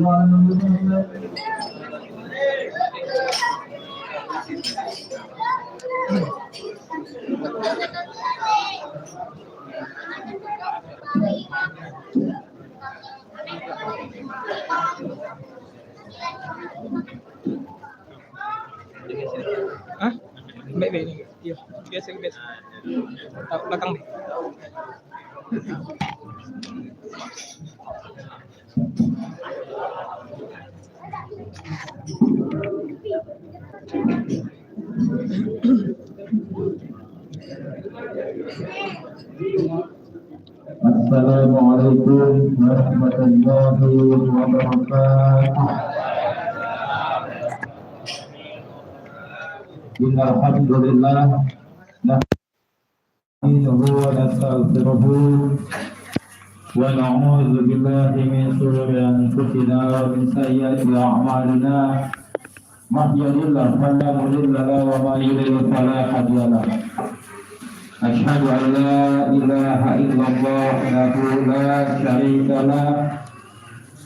Hah? Baik baik. Iya, biasa biasa. Tak belakang deh. Assalamualaikum warahmatullahi wabarakatuh. Alhamdulillah nahmaduhu wa nastaghfiruhu wa na'udzu billahi min shururi anfusina wa min sayyiati a'malina. Man yahdihillahu fala mudilla lahu wa man yudlil fala hadiya lahu. Asyhadu an la ilaha illallah wahdahu la syarika lah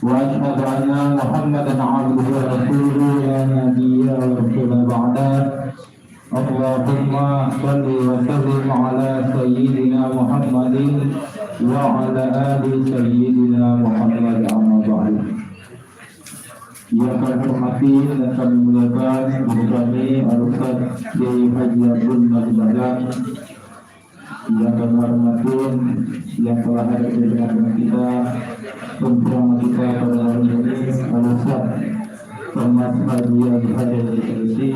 wa asyhadu anna Muhammadan 'abduhu wa rasuluhu la nabiyya wa rasula ba'da. Allahumma shalli wa sallim ala sayyidina Muhammadin wa ala ali sayyidina Muhammad amma ba'du. Yang kami hormati dan kami muliakan guru kami Al-Ustaz Kiai Haji Abdul Badan, yang kami hormati yang telah hadir di tengah kita, bersama kita pada hari ini Al-Ustaz Thomas Haji Al-Hadir di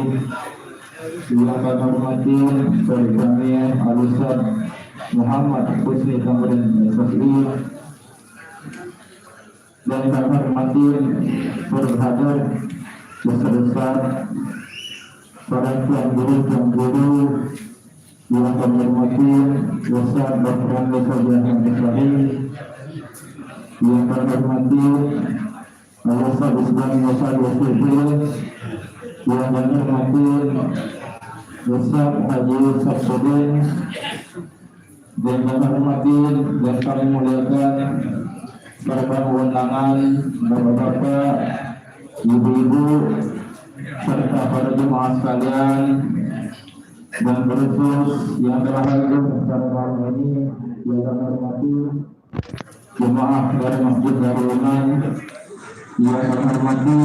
yang kami hormati saudara kami Al-Ustaz Muhammad Husni Kamran Sasri, dan kami hormati berhadir besar-besar para tuan guru yang kami hormati Ustaz Dr. Muhammad Besari, yang kami hormati Ustaz Usman Musa Yusuf, yang kami hormati Ustaz Haji Sabsudin, dan kami hormati dan kami muliakan para undangan, bapak-bapak, ibu-ibu, serta para jemaah sekalian, dan khusus yang telah hadir pada malam ini, yang kami hormati jemaah dari Masjid Darul Iman, yang kami hormati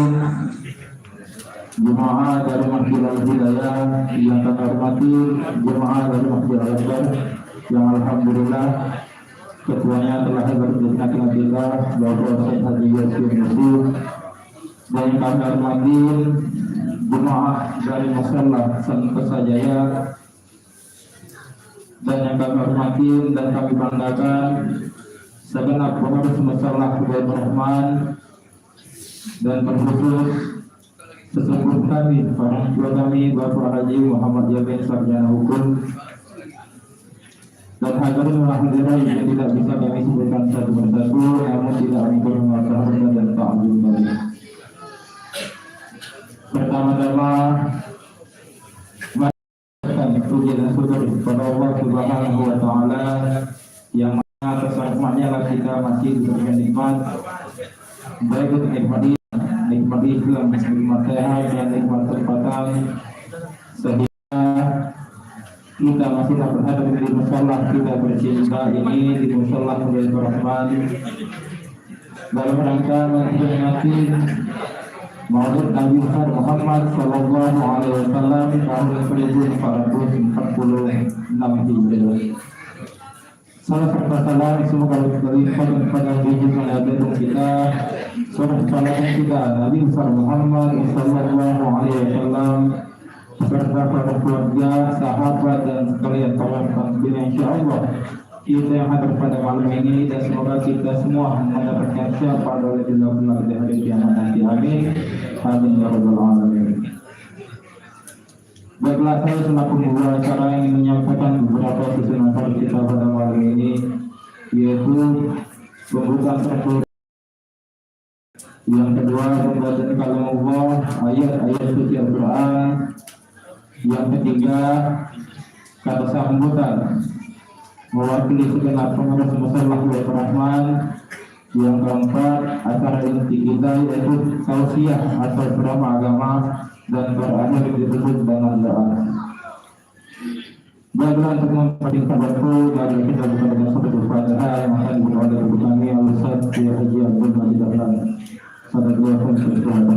jemaah dari Masjid Al-Hidayah, yang kami hormati jemaah dari Masjid Al-Azhar, yang alhamdulillah ketuanya telah hadir di tengah kita, Bapak Ustaz Haji Yasin Yusuf, dan yang kami hormati jemaah dari Musalla Santosa Jaya, dan yang kami hormati dan kami banggakan segenap pengurus Musalla Hidayat Rahman, dan terkhusus sesepuh kami, orang tua kami Bapak Haji Muhammad Yamin Sarjana Hukum, dan hadirin hadirat yang tidak bisa kami sebutkan satu persatu, namun tidak kurang hormat dan ta'zim kami. Pertama-tama puji dan syukur kepada Allah Subhanahu wa taala yang mana atas rahmatnya lah kita masih diberikan nikmat, baik itu nikmat Islam, nikmat sehat, dan nikmat kesempatan, sehingga kita masih dapat hadir di mushola kita bercinta ini, di mushola Hidayat Rahman, dalam rangka memperingati Maulid Nabi Muhammad Sallallahu Alaihi Wasallam tahun 1446 Hijriah. Salam serta salam semoga berlimpah kepada junjungan agung kita, saudara kita Nabi Muhammad Sallallahu Alaihi Wasallam, beserta para keluarga, sahabat, dan sekalian kaum muslimin. Insyaallah kita yang hadir pada malam ini, dan semoga kita semua mendapatkan syafaat oleh Allah di hari kiamat nanti. Amin. Amin ya rabbal alamin. Baiklah, saya selaku pembawa acara ingin menyampaikan beberapa susunan hari kita pada malam ini, yaitu pembukaan tertulis, yang kedua pembacaan kalam Allah, ayat-ayat suci Al-Quran, yang ketiga kata sambutan mewakili segenap pengurus Musalla Hidayat Rahman, Yang keempat, acara inti kita yaitu tausiah atau drama agama dan berakhir ditutup dengan doa. Baiklah, untuk memperingkat waktu, mari kita buka dengan satu Fatihah yang akan dibawa oleh Ibu kami Al-Ustaz Kiai Haji Abdul Majid Dahlan. Sadaqallahul Azim.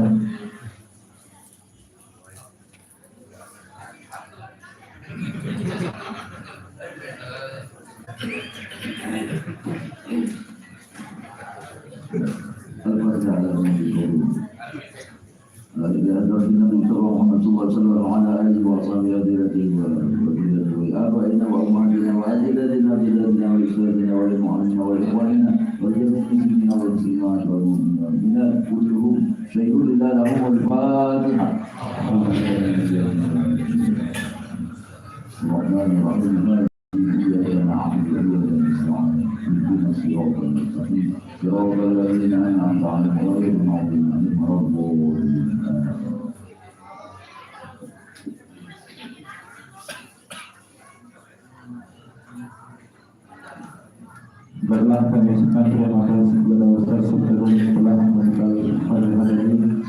Baiklah, kami ucapkan terima kasih kepada Ustaz Subhanallah yang telah mengenal pada hari ini.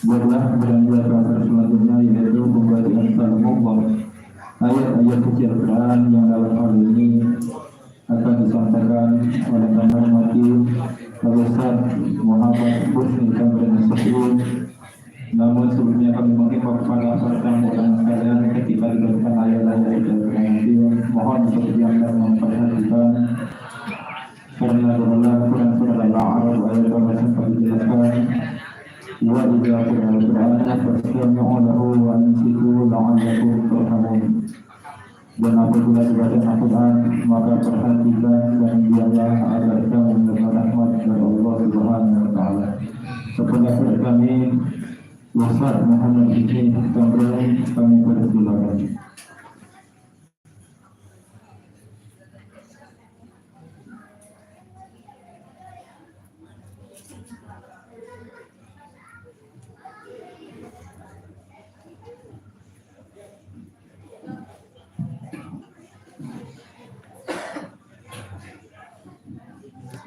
Baiklah, berlanjut ke acara selanjutnya yaitu pembacaan kalam ayat-ayat suci Al-Quran yang dalam hal ini akan disampaikan oleh kami hormati Ustaz Muhammad Husni Kamran Sahid. Namun sebelumnya kami menghimbau kepada para tamu dan sekalian ketika dilakukan ayat-ayat suci Al-Quran nanti mohon untuk dianggap memperhatikan karena dalam Quran Al-A'raf ayat yang sempat dijelaskan wa idza quri'a al-Qur'an fastami'u lahu wa ansitu la'allakum turhamun. Dan apabila dibaca Al-Quran maka perhatikan dan diamlah agar kamu mendapat rahmat dari Allah Subhanahu wa taala. Kepada kami Ustaz Muhammad Husni Kamran, kami persilakan.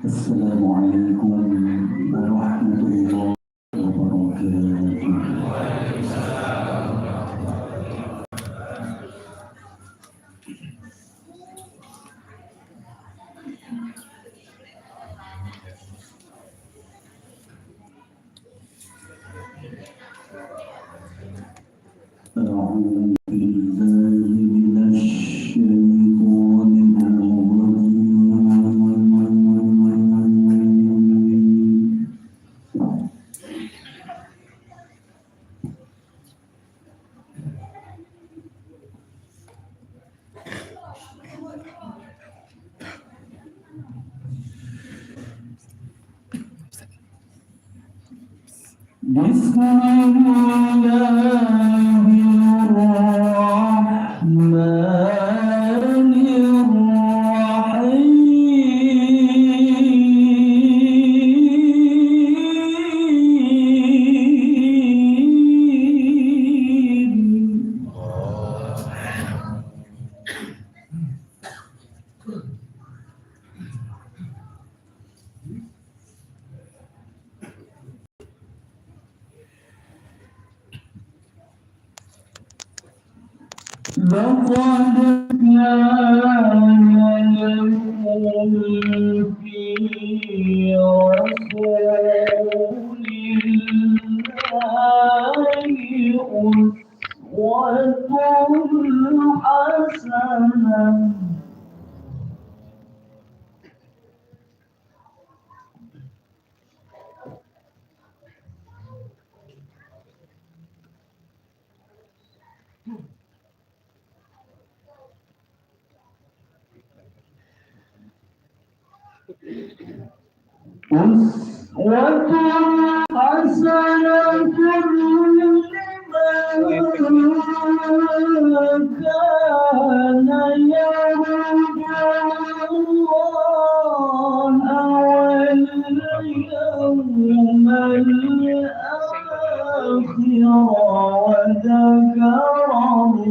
Assalamualaikum warahmatullahi wabarakatuh. أعوذ بالله من الشيطان لقد كان لكم في رسول الله أسوة حسنة. أسوة حسنة لمن كان يرجو الله واليوم الآخر وذكر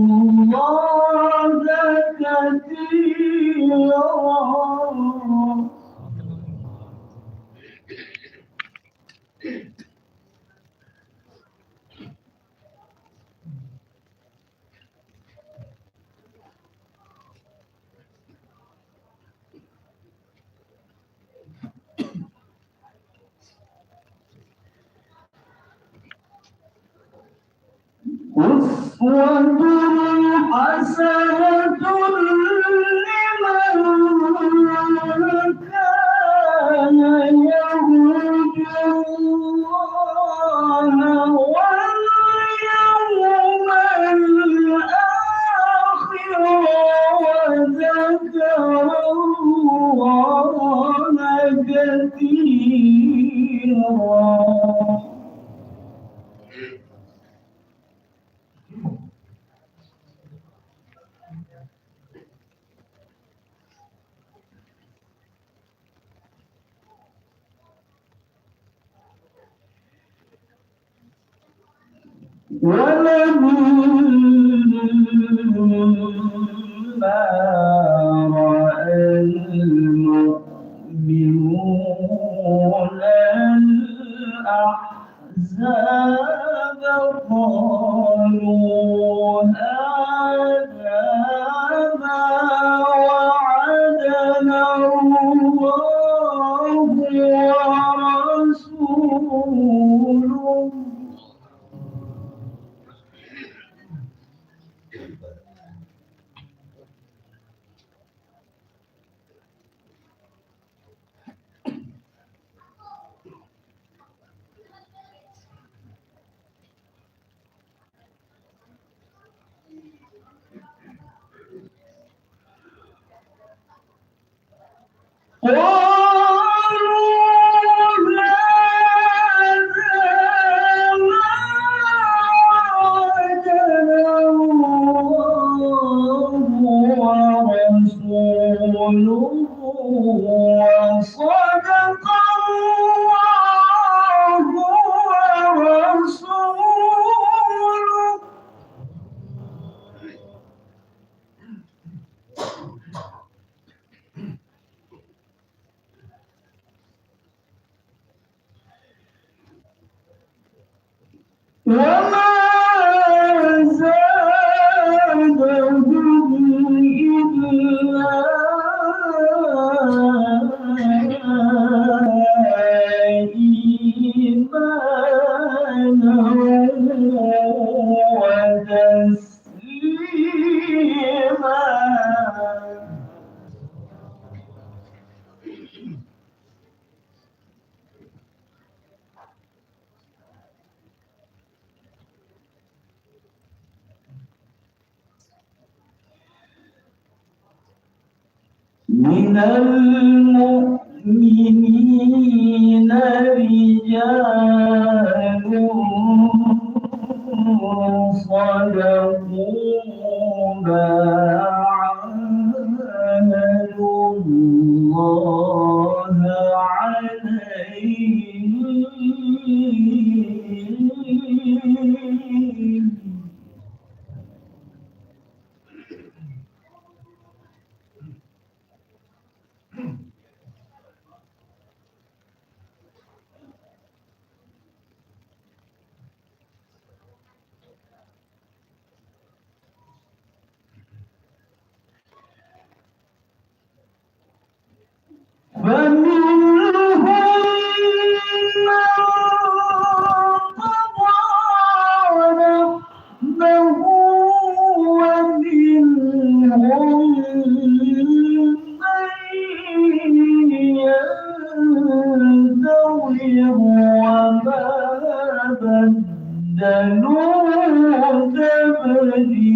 الله كثيرا. أسوة حسنة لمن كان يرجو الله واليوم الآخر وذكر الله كثيرا. ولما رأى المؤمنون الأحزاب قالوا هذا ما وعدنا الله ورسوله وصدق الله ورسوله. وما زادهم إلا إيمانا وتسليما. من المؤمنين رجال صدقوا ما عاهدوا الله عليه. فمنهم من قضى نحبه ومنهم من ينتظر وما بدلوا تبديلا.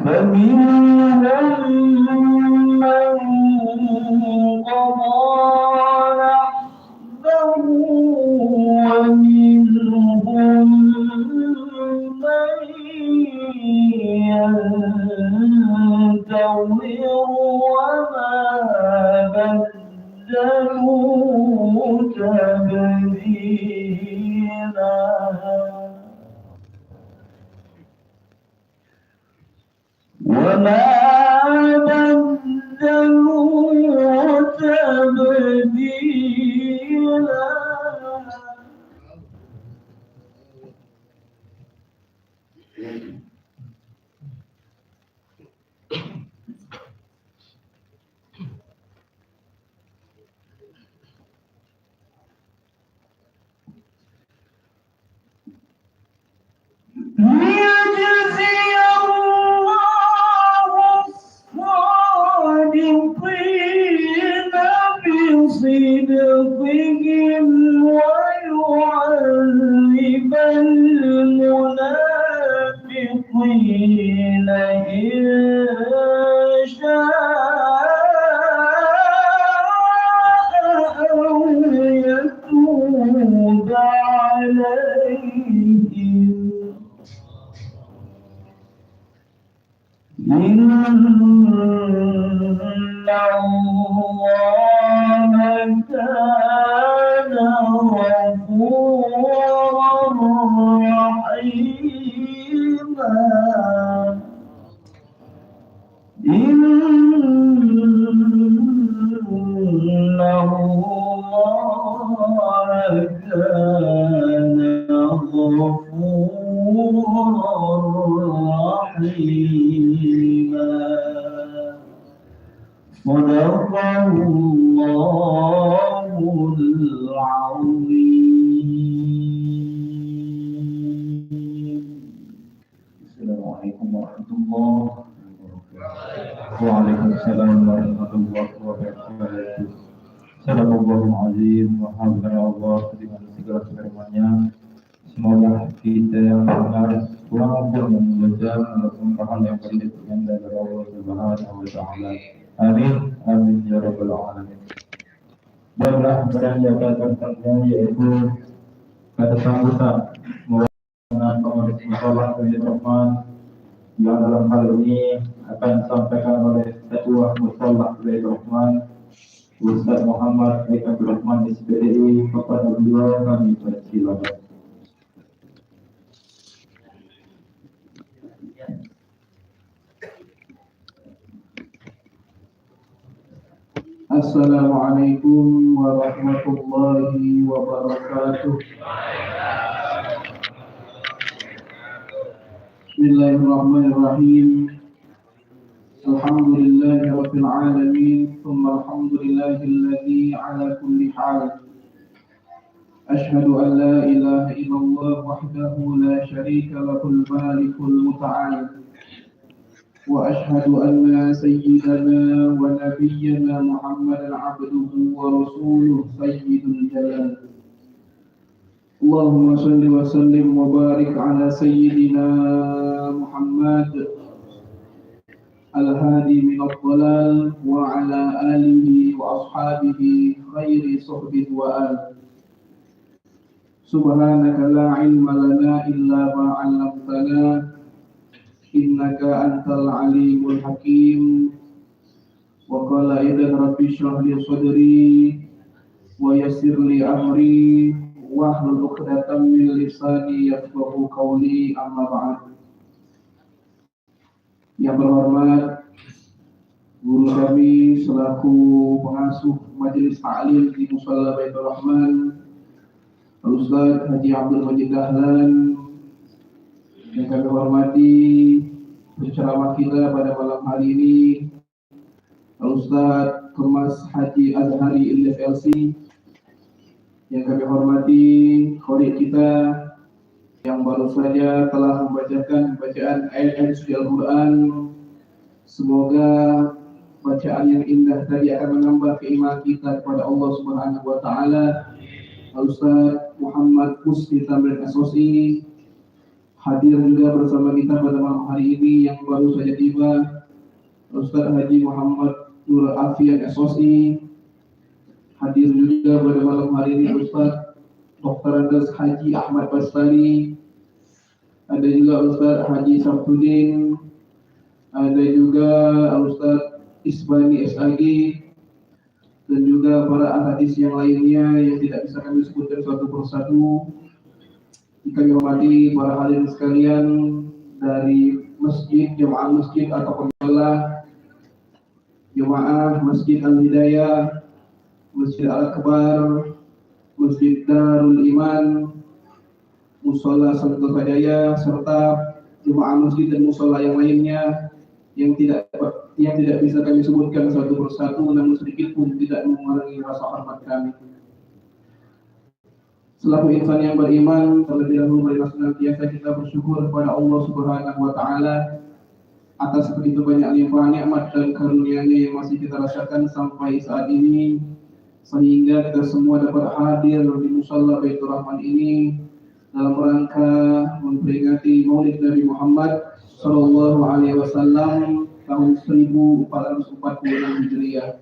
فمنهم من قضى نحبه ومنهم من ينتظر وما بدلوا تبديلا. وما بدلوا تبديلا. صدقهم ويعذب المنافقين إن شاء أو يتوب عليهم إن الله كان غفورا رحيما إن الله كان غفورا رحيما صدق الله العظيم. السلام عليكم ورحمة الله وبركاته. وعليكم السلام ورحمة الله وبركاته. Sadaqallahul azim wa hafizana Allah dengan segala firman-Nya. Semoga kita yang mendengar walaupun yang belajar ataupun hal yang berikutnya dari Allah Subhanahu wa taala. Amin amin ya rabbal alamin. Baiklah, berjaga tentangnya yaitu kata sambutan dengan pengurus musholah Baitur Rahman yang dalam hal ini akan disampaikan oleh Ketua Musholah Baitur Rahman Ustaz Muhammad Abdul Rahman SPDI. Kepada beliau kami persilakan. Assalamualaikum warahmatullahi wabarakatuh. Bismillahirrahmanirrahim. Alhamdulillahi rabbil alamin. Thumma alhamdulillahilladzi ala kulli hal. Ashhadu an la ilaha illallah wahdahu la syarika lahul malikul muta'al. وأشهد أن سيدنا ونبينا محمدا عبده ورسوله سيد الجلال. اللهم صل وسلم وبارك على سيدنا محمد الهادي من الضلال وعلى آله وأصحابه خير صحبه وآل. سبحانك لا علم لنا إلا ما علمتنا innaka antal alimul hakim. Wa qala idan rabbi shrah li sadri wa yassir li amri wa hlul 'uqdatam min lisani yafqahu qawli, amma ba'd. Yang berhormat guru kami selaku pengasuh majelis ta'lim di Musholah Baitur Rahman, Ustaz Haji Abdul Majid Dahlan. Yang kami hormati penceramah kita pada malam hari ini, Ustaz Kemas Haji Azhari LFLC. Yang kami hormati khori kita yang baru saja telah membacakan bacaan ayat-ayat suci Al-Quran. Semoga bacaan yang indah tadi akan menambah keimanan kita kepada Allah Subhanahu wa taala. Ustaz Muhammad Musni Tamrin SOSI hadir juga bersama kita pada malam hari ini yang baru saja tiba. Ustaz Haji Muhammad Nur Afian SOSI hadir juga pada malam hari ini. Ustaz Dr. Andes Haji Ahmad Bastari, ada juga Ustaz Haji Sabtuddin, ada juga Ustaz Isbani SAG, dan juga para ahadis yang lainnya yang tidak bisa kami sebutkan satu persatu. Kami hormati para hadirin sekalian dari masjid, jemaah masjid atau pembela jemaah Masjid Al-Hidayah, Masjid Al-Akbar, Masjid Darul Iman, Musholah Santo Sajaya, serta jemaah masjid dan musholah yang lainnya yang tidak bisa kami sebutkan satu persatu, namun sedikit pun tidak mengurangi rasa hormat kami. Selaku insan yang beriman, terlebih dahulu marilah senantiasa kita bersyukur kepada Allah Subhanahu wa taala atas begitu banyak limpahan nikmat dan karunia-Nya yang masih kita rasakan sampai saat ini. sehingga kita semua dapat hadir di Musalla Baitur Rahman ini dalam rangka memperingati Maulid Nabi Muhammad Sallallahu Alaihi Wasallam tahun 1446 Hijriah.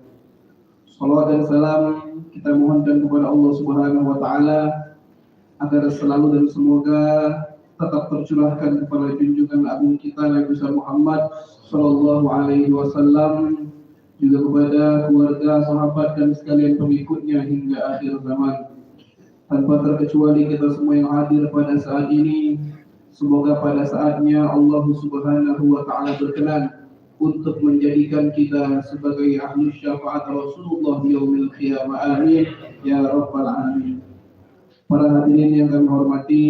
Salawat dan salam kita mohonkan kepada Allah Subhanahu Wa Taala agar selalu dan semoga tetap tercurahkan kepada junjungan agung kita Nabi besar Muhammad Sallallahu Alaihi Wasallam, juga kepada keluarga, sahabat dan sekalian pengikutnya hingga akhir zaman. Tanpa terkecuali kita semua yang hadir pada saat ini, semoga pada saatnya Allah Subhanahu Wa Taala berkenan untuk menjadikan kita sebagai ahli syafaat Rasulullah yaumil qiyamah. Amin ya rabbal alamin. Para hadirin yang kami hormati,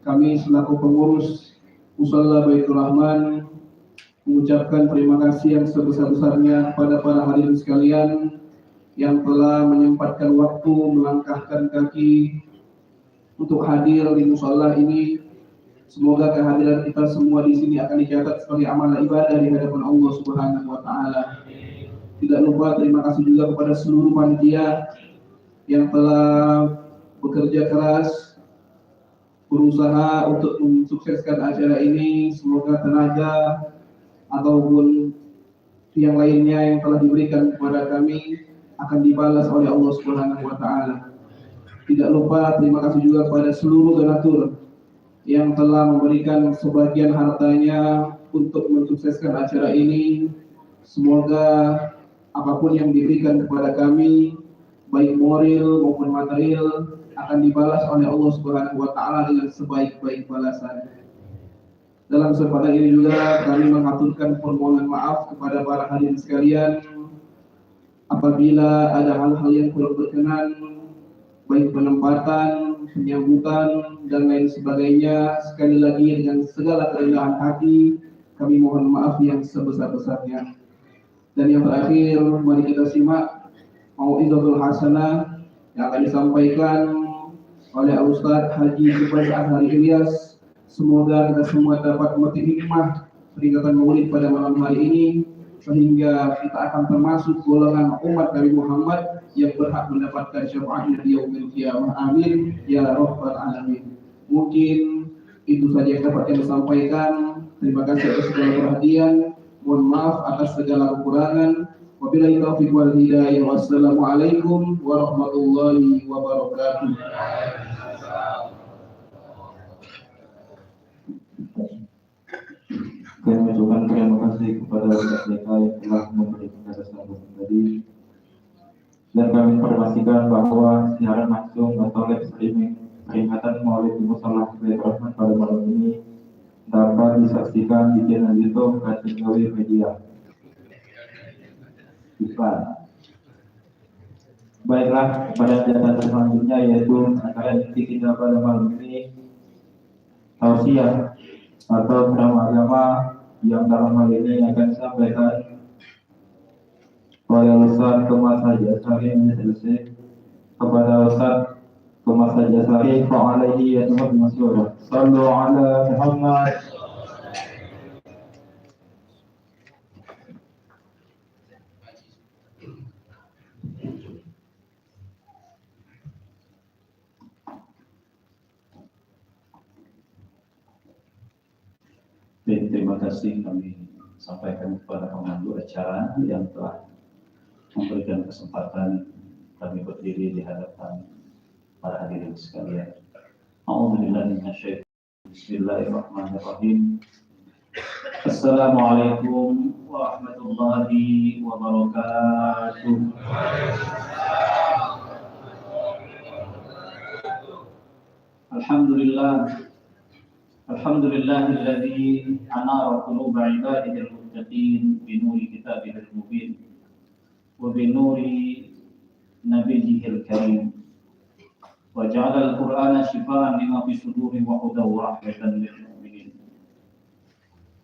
kami selaku pengurus Musalla Baitur Rahman mengucapkan terima kasih yang sebesar-besarnya kepada para hadirin sekalian yang telah menyempatkan waktu, melangkahkan kaki untuk hadir di musalla ini. Semoga kehadiran kita semua di sini akan dicatat sebagai amal ibadah di hadapan Allah Subhanahu Wa Taala. Tidak lupa terima kasih juga kepada seluruh panitia yang telah bekerja keras, berusaha untuk mensukseskan acara ini. Semoga tenaga ataupun yang lainnya yang telah diberikan kepada kami akan dibalas oleh Allah Subhanahu Wa Taala. Tidak lupa terima kasih juga kepada seluruh donatur yang telah memberikan sebagian hartanya untuk mensukseskan acara ini. Semoga apapun yang diberikan kepada kami, baik moral maupun material, akan dibalas oleh Allah Subhanahu Wa Taala dengan sebaik-baik balasan. Dalam kesempatan ini juga kami mengaturkan permohonan maaf kepada para hadirin sekalian apabila ada hal-hal yang kurang berkenan, baik penempatan, penyambutan dan lain sebagainya. Sekali lagi dengan segala kerendahan hati kami mohon maaf yang sebesar-besarnya. Dan yang terakhir, mari kita simak mau'izatul hasanah yang akan disampaikan oleh Ustaz Haji Zubair Azhari Ilyas. Semoga kita semua dapat memetik hikmah peringatan Maulid pada malam hari ini, sehingga kita akan termasuk golongan umat Nabi Muhammad yang berhak mendapatkan syafaatnya di yaumil qiyamah. Amin ya rabbal alamin. Mungkin itu saja yang dapat kami sampaikan. Terima kasih atas segala perhatian. Mohon maaf atas segala kekurangan. Wabillahi taufiq wal hidayah. Wassalamualaikum warahmatullahi wabarakatuh. Kami mengucapkan terima kasih kepada mereka yang telah memberikan kesempatan tadi, dan kami informasikan bahwa siaran langsung atau live streaming peringatan Maulid di Musalla Baitur Rahman pada malam ini dapat disaksikan di channel YouTube Katingawi Media. Iklan. Baiklah, pada kegiatan selanjutnya yaitu acara inti kita pada malam ini, tausiah atau ceramah agama yang dalam hal ini akan disampaikan oleh Ustaz Thomas Haji Azhari MSLC kepada Ustaz Thomas Haji Azhari fa'alaihi ya Tuhan masyurah. Sallu ala Muhammad. Terima kasih kami sampaikan kepada pemandu acara yang telah memberikan kesempatan kami berdiri di hadapan para hadirin sekalian. A'udzubillahi minasyaitonir rajim. Bismillahirrahmanirrahim. Assalamualaikum warahmatullahi wabarakatuh. Alhamdulillah. Alhamdulillahilladzi anara quluba ibadihi al-muttaqin bi nuri kitabihi al-mubin wa bi nuri nabiyyihi al-karim wa ja'ala al-Qur'ana shifaa'an lima fi suduri wa hudan wa rahmatan lil mu'minin.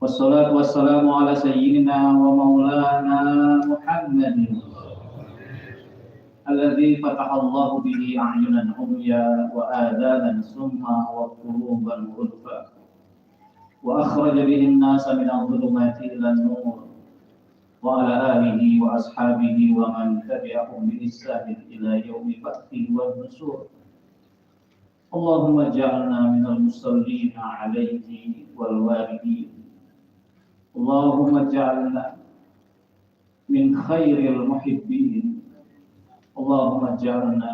Wassalatu wassalamu ala sayyidina wa maulana Muhammadin alladzi fataha Allahu bihi a'yunan umya wa adanan summa wa quluban ghulfa wa akhraja bihi an-nasa min adh-dhulumati ila an-nur وعلى آله وأصحابه ومن تبعهم بإحسان إلى يوم البعث والنشور. اللهم اجعلنا من المصلين عليه والواردين. اللهم اجعلنا من خير المحبين. اللهم اجعلنا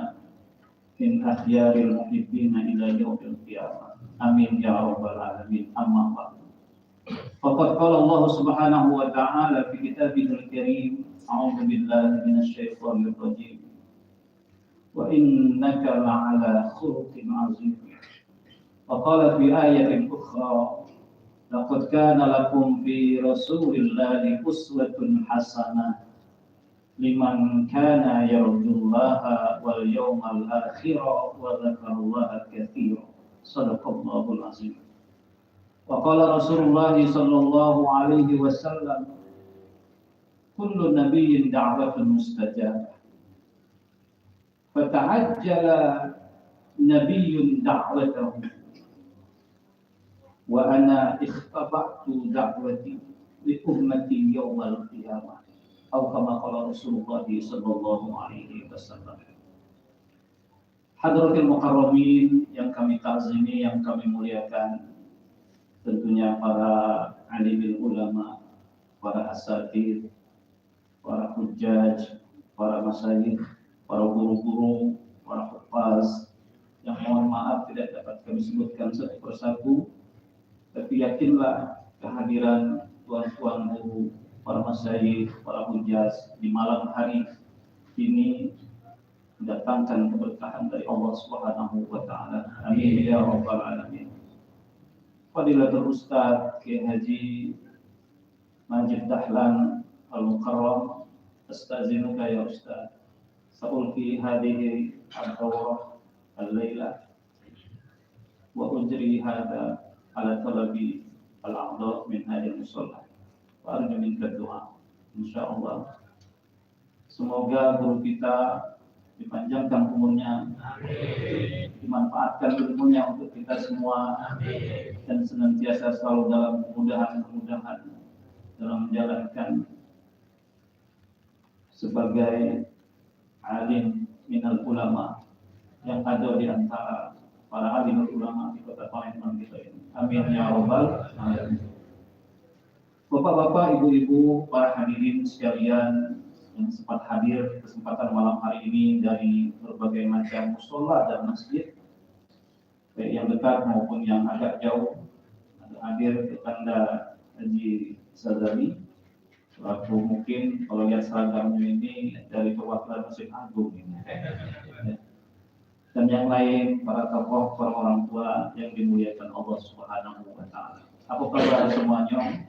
من أخيار المحبين إلى يوم القيامة. آمين يا رب العالمين. أما بعد، فقد قال الله سبحانه وتعالى في كتابه الكريم: أعوذ بالله من الشيطان الرجيم، وإنك لعلى خلق عظيم. وقال في آية أخرى: لقد كان لكم في رسول الله أسوة حسنة لمن كان يرجو الله واليوم الآخر وذكر الله كثيرا. صدق الله العظيم. وقال رسول الله صلى الله عليه وسلم: كل نبي دعوة مستجابة، فتعجل نبي دعوته وأنا اختبأت دعوتي لأمتي يوم القيامة، أو كما قال رسول الله صلى الله عليه وسلم. Hadratil Mukarramin yang kami ta'zimi, yang kami muliakan, tentunya para alimil ulama, para asatidz, para hujjaj, para masyayikh, para guru-guru, para hufaz, yang mohon maaf tidak dapat kami sebutkan satu persatu, tapi yakinlah kehadiran tuan-tuan guru, para masyayikh, para hujjaj di malam hari ini mendatangkan keberkahan dari Allah Subhanahu wa taala. Amin ya rabbal alamin. Fadilatul Ustaz Kiai Haji Majid Dahlan Al-Mukarram, astazinuka ya Ustaz, sa'ulki hadhihi ad-dawrah al-laila wa ujri hadha ala talabi al-a'dha min hadhihi al-musalla wa arju minka doa. Insyaallah semoga guru kita dipanjangkan umurnya, dimanfaatkan ilmunya untuk kita semua, dan senantiasa selalu dalam kemudahan dalam menjalankan sebagai alim minal ulama yang ada di antara para alim ulama di kota Palembang kita ini. Amin ya rabbal alamin. Bapak-bapak, ibu-ibu, para hadirin sekalian yang sempat hadir kesempatan malam hari ini dari berbagai macam mushola dan masjid, baik yang dekat maupun yang agak jauh, ada hadir Tetangga Haji Sazali, selaku mungkin kalau lihat seragamnya ini dari perwakilan Masjid Agung ini, dan yang lain, para tokoh, para orang tua yang dimuliakan Allah Subhanahu wa taala. Apa kabar semuanya?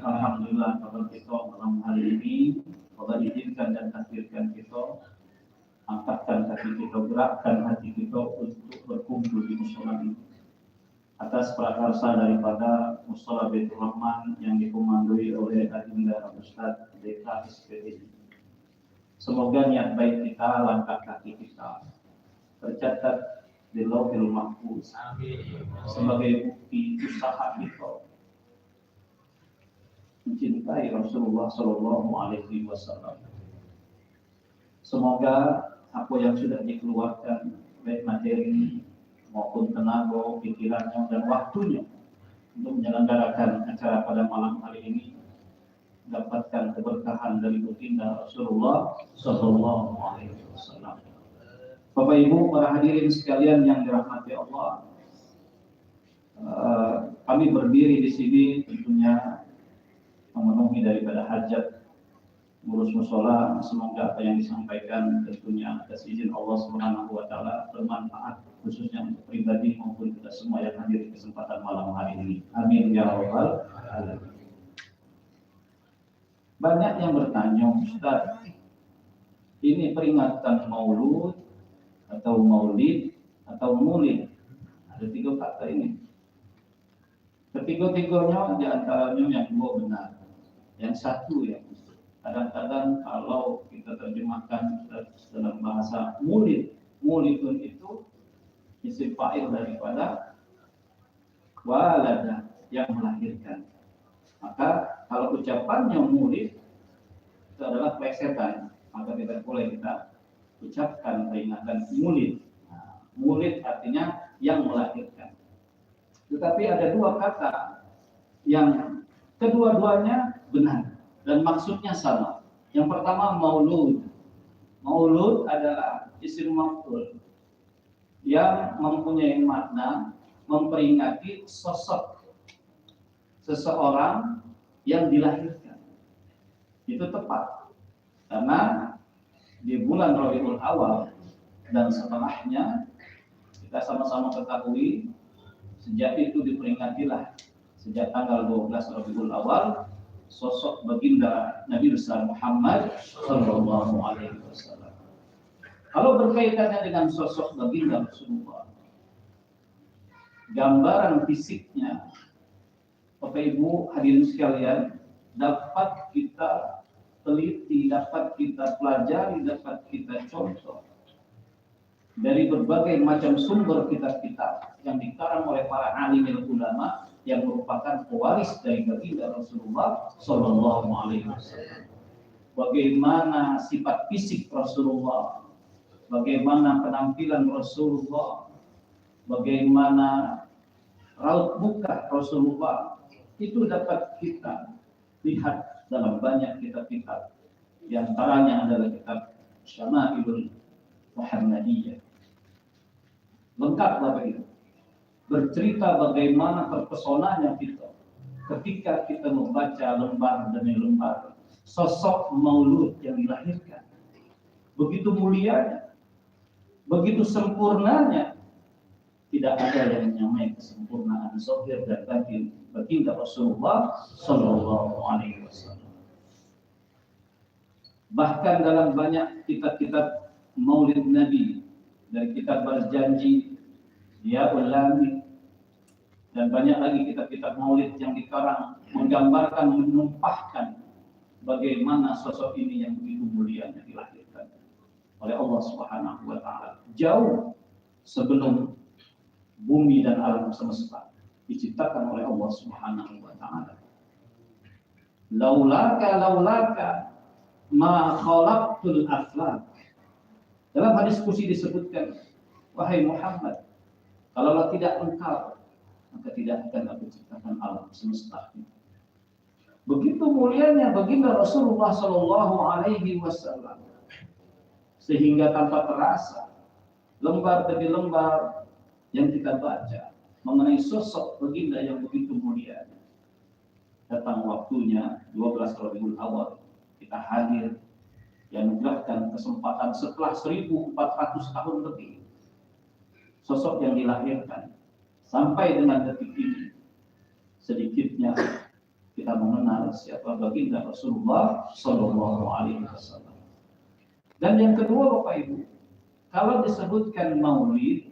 Alhamdulillah, kabar kita malam hari ini Allah izinkan dan takdirkan kita, angkatkan kaki kita, gerakkan hati kita untuk berkumpul di mushola ini atas prakarsa daripada Mushola Baitur Rahman yang dikomandoi oleh Adinda Ustaz Deka SPD. Semoga niat baik kita, langkah kaki kita tercatat di Lauhil Mahfuz sebagai bukti usaha kita mencintai Rasulullah Shallallahu Alaihi Wasallam. Semoga apa yang sudah dikeluarkan, baik materi maupun tenaga, pikirannya dan waktunya untuk menyelenggarakan acara pada malam hari ini, mendapatkan keberkahan dari baginda Rasulullah Shallallahu Alaihi Wasallam. Bapak Ibu, para hadirin sekalian yang dirahmati Allah, kami berdiri di sini tentunya memenuhi daripada hajat ngurus mushola. Semoga apa yang disampaikan tentunya atas izin Allah Subhanahu wa taala bermanfaat, khususnya untuk pribadi maupun kita semua yang hadir di kesempatan malam hari ini. Amin ya rabbal alamin. Banyak yang bertanya, Ustaz, ini peringatan Maulud atau Maulid atau Mulid? Ada tiga kata ini. Ketiga-tiganya di antaranya yang dua benar, yang satu ya kadang-kadang kalau kita terjemahkan dalam bahasa mulid, mulidun itu isim fa'il daripada walada, yang melahirkan. Maka kalau ucapannya maulid itu adalah plesetan, maka tidak boleh kita ucapkan peringatan maulid. Nah, maulid artinya yang melahirkan. Tetapi ada dua kata yang kedua-duanya benar dan maksudnya sama. Yang pertama maulud. Maulud adalah isim maf'ul yang mempunyai makna memperingati sosok seseorang yang dilahirkan. Itu tepat karena di bulan Rabiul Awal dan setelahnya kita sama-sama ketahui sejak itu diperingatilah sejak tanggal 12 Rabiul Awal sosok baginda Nabi besar Muhammad sallallahu alaihi wasallam. Kalau berkaitannya dengan sosok baginda Rasulullah, gambaran fisiknya, Bapak Ibu hadirin sekalian, dapat kita teliti, dapat kita pelajari, dapat kita contoh dari berbagai macam sumber kitab-kitab yang dikarang oleh para alimul ulama yang merupakan pewaris dari baginda Rasulullah Sallallahu Alaihi Wasallam. Bagaimana sifat fisik Rasulullah, bagaimana penampilan Rasulullah, bagaimana raut muka Rasulullah, itu dapat kita lihat dalam banyak kitab-kitab. Di antaranya adalah kitab Syama'ilul Muhammadiyah. Lengkap Bapak Ibu. Bercerita bagaimana terpesonanya kita ketika kita membaca lembar demi lembar sosok maulud yang dilahirkan. Begitu mulianya, begitu sempurnanya, tidak ada yang menyamai kesempurnaan zahir dan batin baginda Rasulullah Sallallahu Alaihi Wasallam. Bahkan dalam banyak kitab-kitab maulid Nabi, dari kitab Berjanji, Ya Ulami, dan banyak lagi kitab-kitab maulid yang dikarang menggambarkan, menumpahkan bagaimana sosok ini yang begitu mulianya dilahirkan oleh Allah Subhanahu wa taala jauh sebelum bumi dan alam semesta diciptakan oleh Allah Subhanahu wa taala. Laulaka ma khalaqtul aflak. Dalam hadis qudsi disebutkan, wahai Muhammad, kalaulah tidak engkau, maka tidak akan aku ciptakan alam semesta ini. Begitu mulianya baginda Rasulullah Sallallahu Alaihi Wasallam, sehingga tanpa terasa lembar demi lembar yang kita baca mengenai sosok baginda yang begitu mulia, datang waktunya 12 Rabiul Awal kita hadir, yang menjelaskan kesempatan setelah 1400 tahun lebih sosok yang dilahirkan sampai dengan detik ini sedikitnya kita mengenal siapa baginda Rasulullah Sallallahu Alaihi Wasallam. Dan yang kedua Bapak Ibu, kalau disebutkan maulid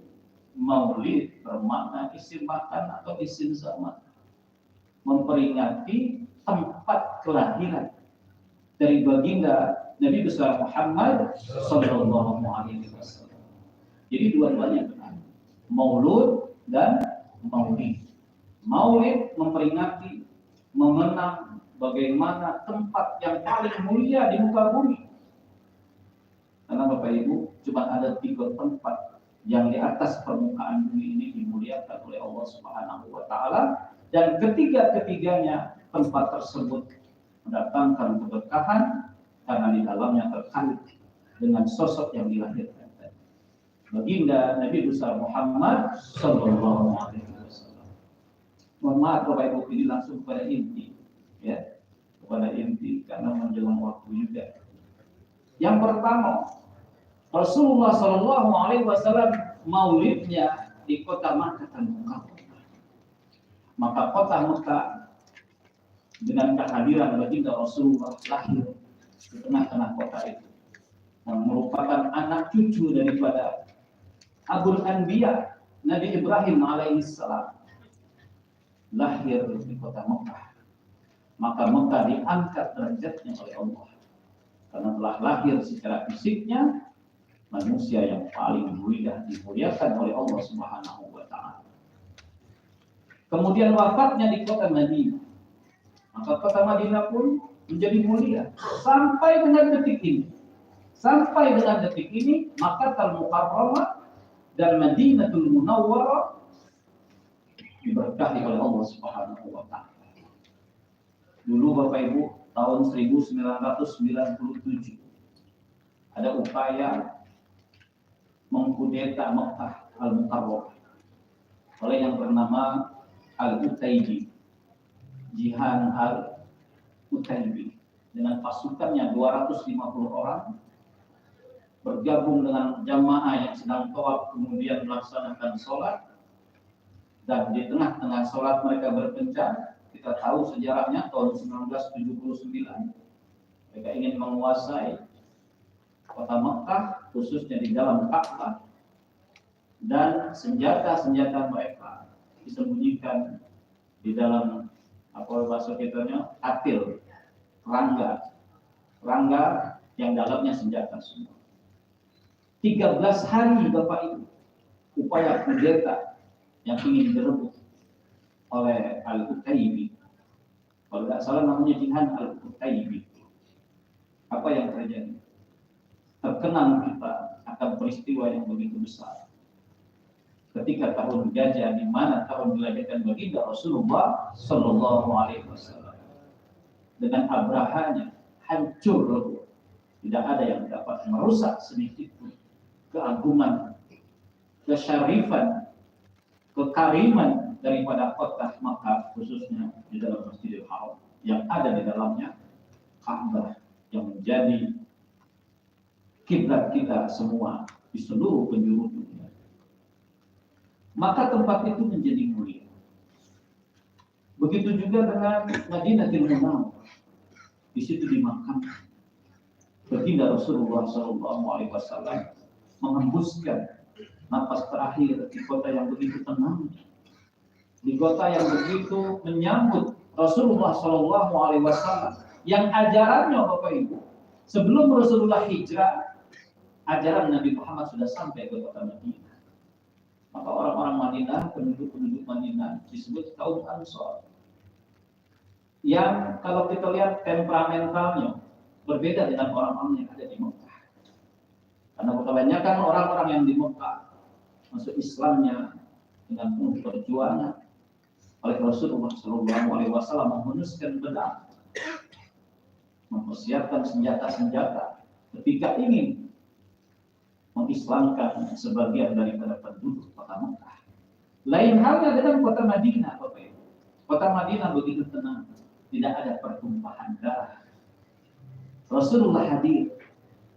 bermakna isim makan atau isim zaman, memperingati tempat kelahiran dari baginda Nabi besar Muhammad Sallallahu Alaihi Wasallam. Jadi dua-duanya benar, maulud dan maulid. Maulid memperingati, mengenang bagaimana tempat yang paling mulia di muka bumi. Karena Bapak Ibu, cuma ada 3 tempat yang di atas permukaan bumi ini dimuliakan oleh Allah Subhanahu wa taala, dan ketiga-ketiganya tempat tersebut mendatangkan keberkahan karena di dalamnya terkait dengan sosok yang dilahirkan. Baginda Nabi besar Muhammad Sallallahu Alaihi Wasallam. Mohon maaf Bapak Ibu, ini langsung kepada inti, ya, kepada inti karena menjelang waktu juga. Yang pertama, Rasulullah Sallallahu Alaihi Wasallam maulidnya di kota Makkah Mukarramah. Maka kota Makkah dengan kehadiran baginda Rasulullah lahir di tengah-tengah kota itu, yang merupakan anak cucu daripada Abul Anbiya Nabi Ibrahim alaihissalam, lahir di kota Mekah. Maka Mekah diangkat derajatnya oleh Allah karena telah lahir secara fisiknya manusia yang paling mulia, dimuliakan oleh Allah Subhanahu wa taala. Kemudian wafatnya di kota Madinah. Maka kota Madinah pun menjadi mulia sampai dengan detik ini. Sampai dengan detik ini, Makkah Mukarramah dan Madinatul Munawwarah diberkahi oleh Allah Subhanahu wa taala. Dulu Bapak Ibu, tahun 1997 ada upaya mengkudeta Makkah Al-Mukarramah oleh yang bernama Al-Utaibi, Jihan Al-Utaibi, dengan pasukannya 250 orang bergabung dengan jamaah yang sedang tawaf, kemudian melaksanakan sholat, dan di tengah-tengah sholat mereka berpencar. Kita tahu sejarahnya tahun 1979 mereka ingin menguasai kota Mekah, khususnya di dalam Ka'bah, dan senjata-senjata mereka disembunyikan di dalam bahasa kitanya atil, rangga yang dalamnya senjata semua. 13 hari Bapak Ibu upaya kudeta yang ingin direbut oleh Al-Utaibi. Kalau tidak salah namanya Jihan Al-Utaibi. Apa yang terjadi? Terkenang kita akan peristiwa yang begitu besar. Ketika tahun gajah, di mana tahun dilahirkan baginda Rasulullah Sallallahu Alaihi Wasallam, dengan abrahanya hancur lebur. Tidak ada yang dapat merusak sedikit pun keagungan, kesyarifan, kekariman daripada kota Makkah, khususnya di dalam Masjidil Haram yang ada di dalamnya Ka'bah, yang menjadi kiblat kita semua di seluruh penjuru dunia. Maka tempat itu menjadi mulia. Begitu juga dengan Madinatul Munawwarah. Di situ dimakamkan baginda Rasulullah SAW, menghembuskan napas terakhir di kota yang begitu tenang, di kota yang begitu menyambut Rasulullah SAW, yang ajarannya Bapak Ibu sebelum Rasulullah hijrah, ajaran Nabi Muhammad sudah sampai ke kota Madinah. Maka orang-orang Madinah, penduduk Madinah disebut kaum Ansor, yang kalau kita lihat temperamentalnya berbeda dengan orang-orang yang ada di Mekah. Karena kebanyakan orang-orang yang di Mekah masuk Islamnya dengan penuh perjuangan, oleh Rasulullah SAW menghunuskan pedang, mempersiapkan senjata-senjata ketika ingin mengislamkan sebagian daripada penduduk kota Mekah. Lain halnya dengan kota Madinah, Bapak Ibu. Kota Madinah begitu tenang, tidak ada pertumpahan darah. Rasulullah hadir,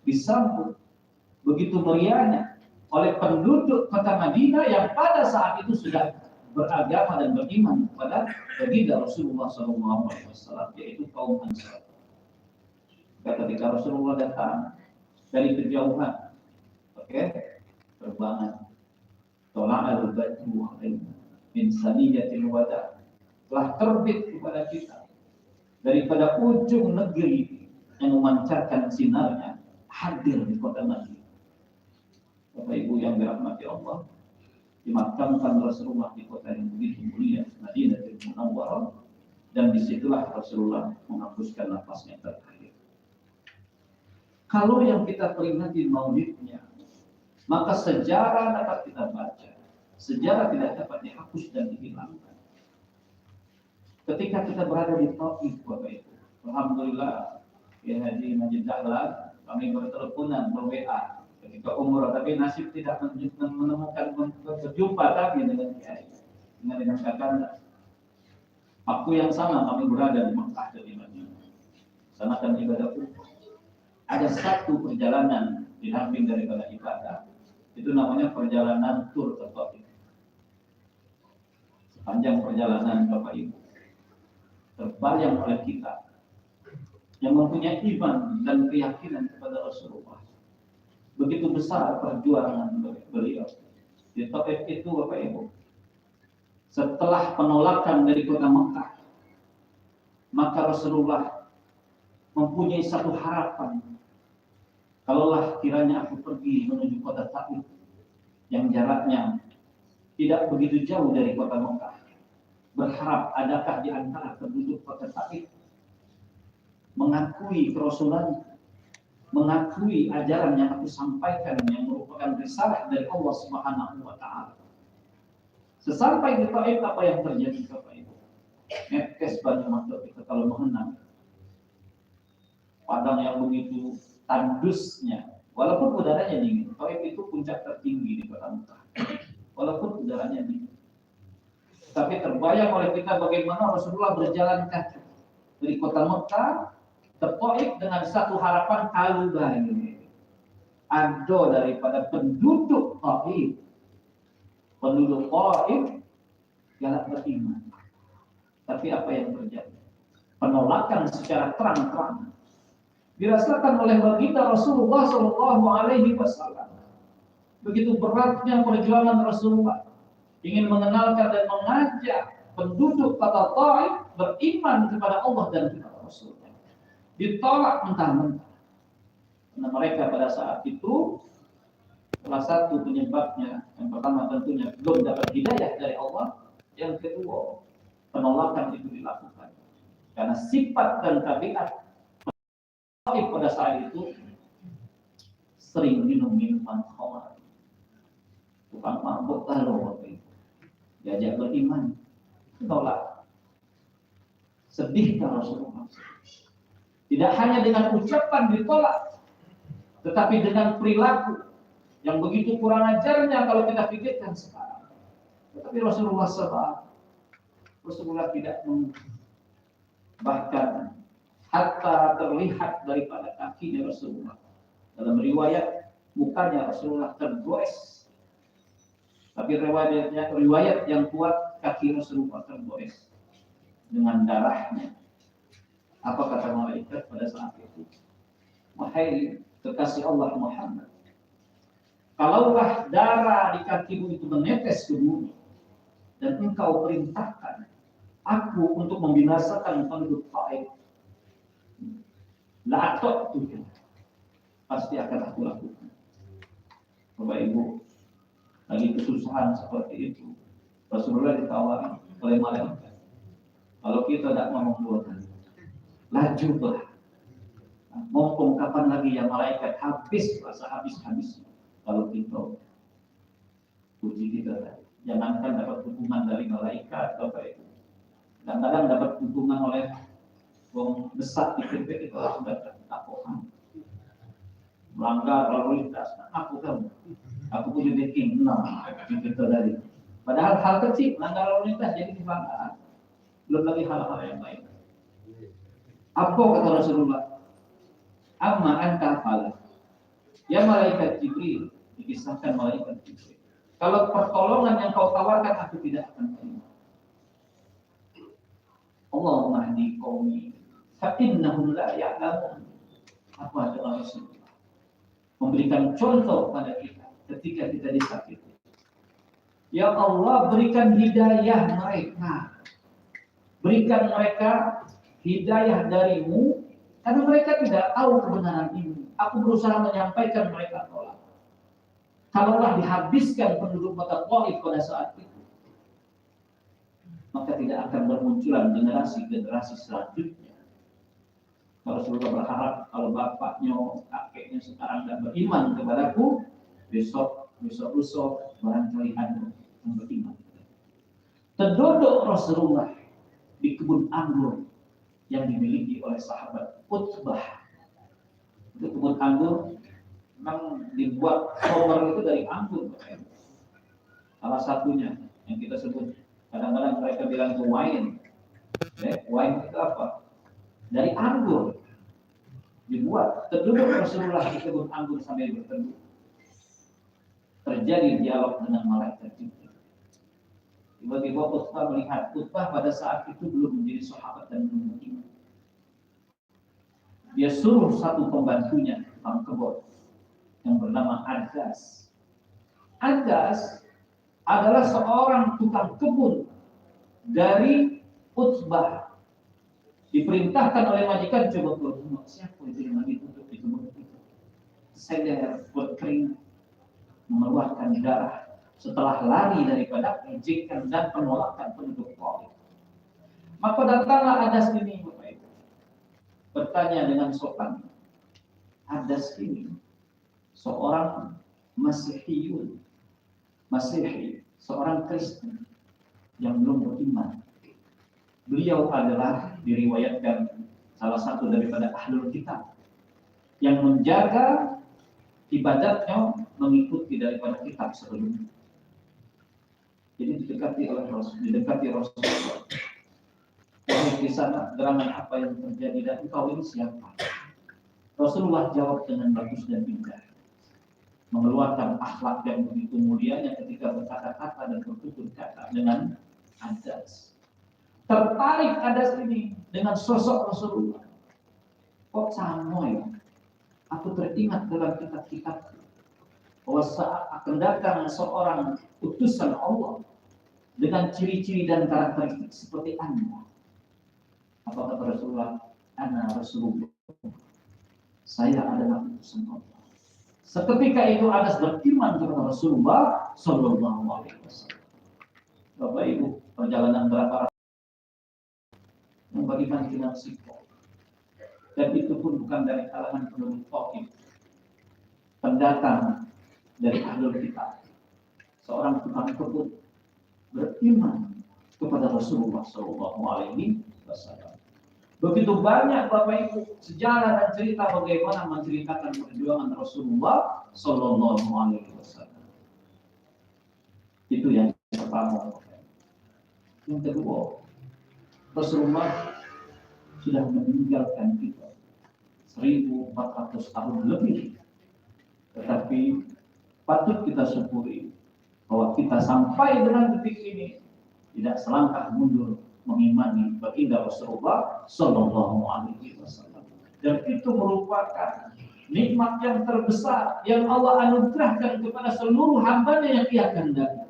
disambut begitu meriahnya oleh penduduk kota Madinah yang pada saat itu sudah beragama dan beriman kepada baginda Rasulullah SAW, yaitu kaum Ansar. Ketika Rasulullah datang dari kejauhan, terbangan, tola'al badru min saniyatil wada, telah terbit kepada kita daripada ujung negeri yang memancarkan sinarnya, hadir di kota Madinah. Bapak Ibu yang dirahmati Allah, dimakamkan Rasulullah di kota yang begitu mulia, Madinatul Munawwarah, dan disitulah Rasulullah menghembuskan nafasnya terakhir. Kalau yang kita peringati maulidnya, maka sejarah dapat kita baca, sejarah tidak dapat dihapus dan dihilangkan. Ketika kita berada di Taif, Bapak Ibu, alhamdulillah, ya Haji Majid Dahlan, kami berteleponan, ber-WA ketika umrah, tapi nasib tidak menemukan berjumpa lagi dengan Kiai, dengan kakanda. Waktu yang sama kami berada di Mekah dan di Madinah, sanakan ibadah umrah. Ada satu perjalanan di samping daripada ibadah, itu namanya perjalanan tur ke Taif. Sepanjang perjalanan Bapak Ibu, terbayang oleh kita yang mempunyai iman dan keyakinan kepada Rasulullah. Begitu besar perjuangan beliau di Taif itu, Bapak Ibu. Setelah penolakan dari kota Mekah, maka Rasulullah mempunyai satu harapan. Kalaulah kiranya aku pergi menuju kota Taif yang jaraknya tidak begitu jauh dari kota Mekah, berharap adakah di antara penduduk kota Taif mengakui kerasulan, mengakui ajaran yang aku sampaikan yang merupakan risalah dari Allah Subhanahu wa taala. Sesampai di Taif, apa yang terjadi Bapak Ibu? Metkes banyak makhluk kita kalau mengenang padang yang begitu tandusnya, walaupun udaranya dingin. Taif itu puncak tertinggi di kota Mekah, walaupun udaranya dingin. Tapi terbayang oleh kita bagaimana Rasulullah berjalan kaki dari kota Mekah ke Taif dengan satu harapan, kalau ada daripada penduduk Taif galak beriman. Tapi apa yang terjadi? Penolakan secara terang-terang dirasakan oleh baginda Rasulullah Shallallahu Alaihi Wasallam. Begitu beratnya perjuangan Rasulullah ingin mengenalkan dan mengajak penduduk kota Taif beriman kepada Allah dan kepada Rasulnya, ditolak mentah-mentah. Karena mereka pada saat itu, salah satu penyebabnya, yang pertama tentunya belum dapat hidayah dari Allah, yang kedua penolakan itu dilakukan karena sifat dan tabiat Taif pada saat itu sering minum minuman khamar, tukang mabuk kalau diajak beriman, tolak. Sedihkan Rasulullah. Tidak hanya dengan ucapan ditolak, tetapi dengan perilaku yang begitu kurang ajarnya kalau kita pikirkan sekarang. Tetapi Rasulullah SAW, Rasulullah tidak mengubah. Bahkan hatta terlihat daripada kakinya Rasulullah. Dalam riwayat mukanya Rasulullah tergoes. Tapi riwayat yang kuat, kaki Rasulullah tergoes dengan darahnya. Apa kata malaikat pada saat itu? Wahai kekasih Allah Muhammad, kalaulah darah di kakimu itu menetes ke bumi dan engkau perintahkan aku untuk membinasakan penduduk Taif, la'atok itu pasti akan aku lakukan. Bapak Ibu, lagi kesusahan seperti itu, Rasulullah ditawari oleh malaikat, kalau kita tidak mau mengeluarkan, lajulah. Mumpung kapan lagi ya malaikat habis rasa habis-habisnya. Kalau kita puji kita, jangankan dapat dukungan dari malaikat, Bapak Ibu, kadang-kadang dapat dukungan oleh wong besar di kritik itu sudah tertapokan. Melanggar lalu lintas, aku punya backing, gitu tadi. Padahal hal kecil, melanggar lalu lintas jadi kebanggaan. Belum lagi hal-hal yang lain. Apa kata Rasulullah? Amma anta fala. Ya malaikat Jibril, dikisahkan malaikat Jibril, kalau pertolongan yang kau tawarkan aku tidak akan terima. Allahumma hdi qaumi fa innahum la ya'lamun. Apa doa Rasulullah? Memberikan contoh pada kita ketika kita disakiti. Ya Allah, berikan hidayah mereka. Berikan mereka hidayah darimu, karena mereka tidak tahu kebenaran ini. Aku berusaha menyampaikan, mereka tolak. Kalaulah dihabiskan penduduk kota Taif pada saat itu, maka tidak akan bermunculan generasi-generasi selanjutnya. Rasulullah berharap kalau bapaknya, kakeknya sekarang tidak beriman kepadaku, besok barangkali ada yang beriman. Terduduk Rasulullah di kebun anggur yang dimiliki oleh sahabat Utbah. Itu kebun anggur memang dibuat sumber itu dari anggur. Salah satunya yang kita sebut, kadang-kadang mereka bilang itu wine. Wine itu apa? Dari anggur dibuat. Terduduk Rasulullah di kebun anggur sambil berteduh. Terjadi dialog dengan malaikat Jibril. Tiba-tiba Utbah melihat. Utbah pada saat itu belum menjadi sahabat dan belum beriman. Dia suruh satu pembantunya, tukang kebun, yang bernama Adas. Adas adalah seorang tukang kebun dari Utbah. Diperintahkan oleh majikan, coba keluar, siapa itu yang lagi duduk di kebun itu? Saya berkeringat, mengeluarkan darah setelah lari daripada ejekan dan penolakan penduduk Taif. Maka datanglah Adas ini, Bapak Ibu, bertanya dengan sopan. Adas ini seorang Masihi, seorang Kristen yang belum beriman. Beliau adalah diriwayatkan salah satu daripada ahlul kitab yang menjaga ibadatnya mengikuti daripada kitab sebelumnya. Jadi didekati Rasulullah. Di sana gerangan apa yang terjadi dan engkau ini siapa? Rasulullah jawab dengan bagus dan indah, mengeluarkan akhlak yang begitu mulianya ketika berkata-kata dan bertutur kata dengan Adas. Tertarik Adas ini dengan sosok Rasulullah. Kok sama ya? Aku teringat dalam kitab-kitab bahwa saat akan datang seorang utusan Allah dengan ciri-ciri dan karakteristik seperti Anda. Apa kata Rasulullah? Ana Rasulullah. Saya adalah utusan Allah. Seketika itu Adas beriman kepada Rasulullah Sallallahu Alaihi Wasallam. Bapak Ibu, perjalanan berapa yang beriman dengan sikap, dan itu pun bukan dari kalangan penduduk Taif, pendatang dari ahlul kitab. Seorang tukang kebun beriman kepada Rasulullah Sallallahu Alaihi Wasallam. Begitu banyak Bapak Ibu sejarah dan cerita bagaimana menceritakan perjuangan Rasulullah Sallallahu Alaihi Wasallam. Itu yang pertama. Yang kedua, Rasulullah sudah meninggalkan kita 1400 tahun lebih. Tetapi patut kita syukuri bahwa kita sampai dengan detik ini tidak selangkah mundur mengimani baginda Rasulullah Sallallahu Alaihi Wasallam. Dan itu merupakan nikmat yang terbesar yang Allah anugerahkan kepada seluruh hamba-Nya yang Ia kehendaki.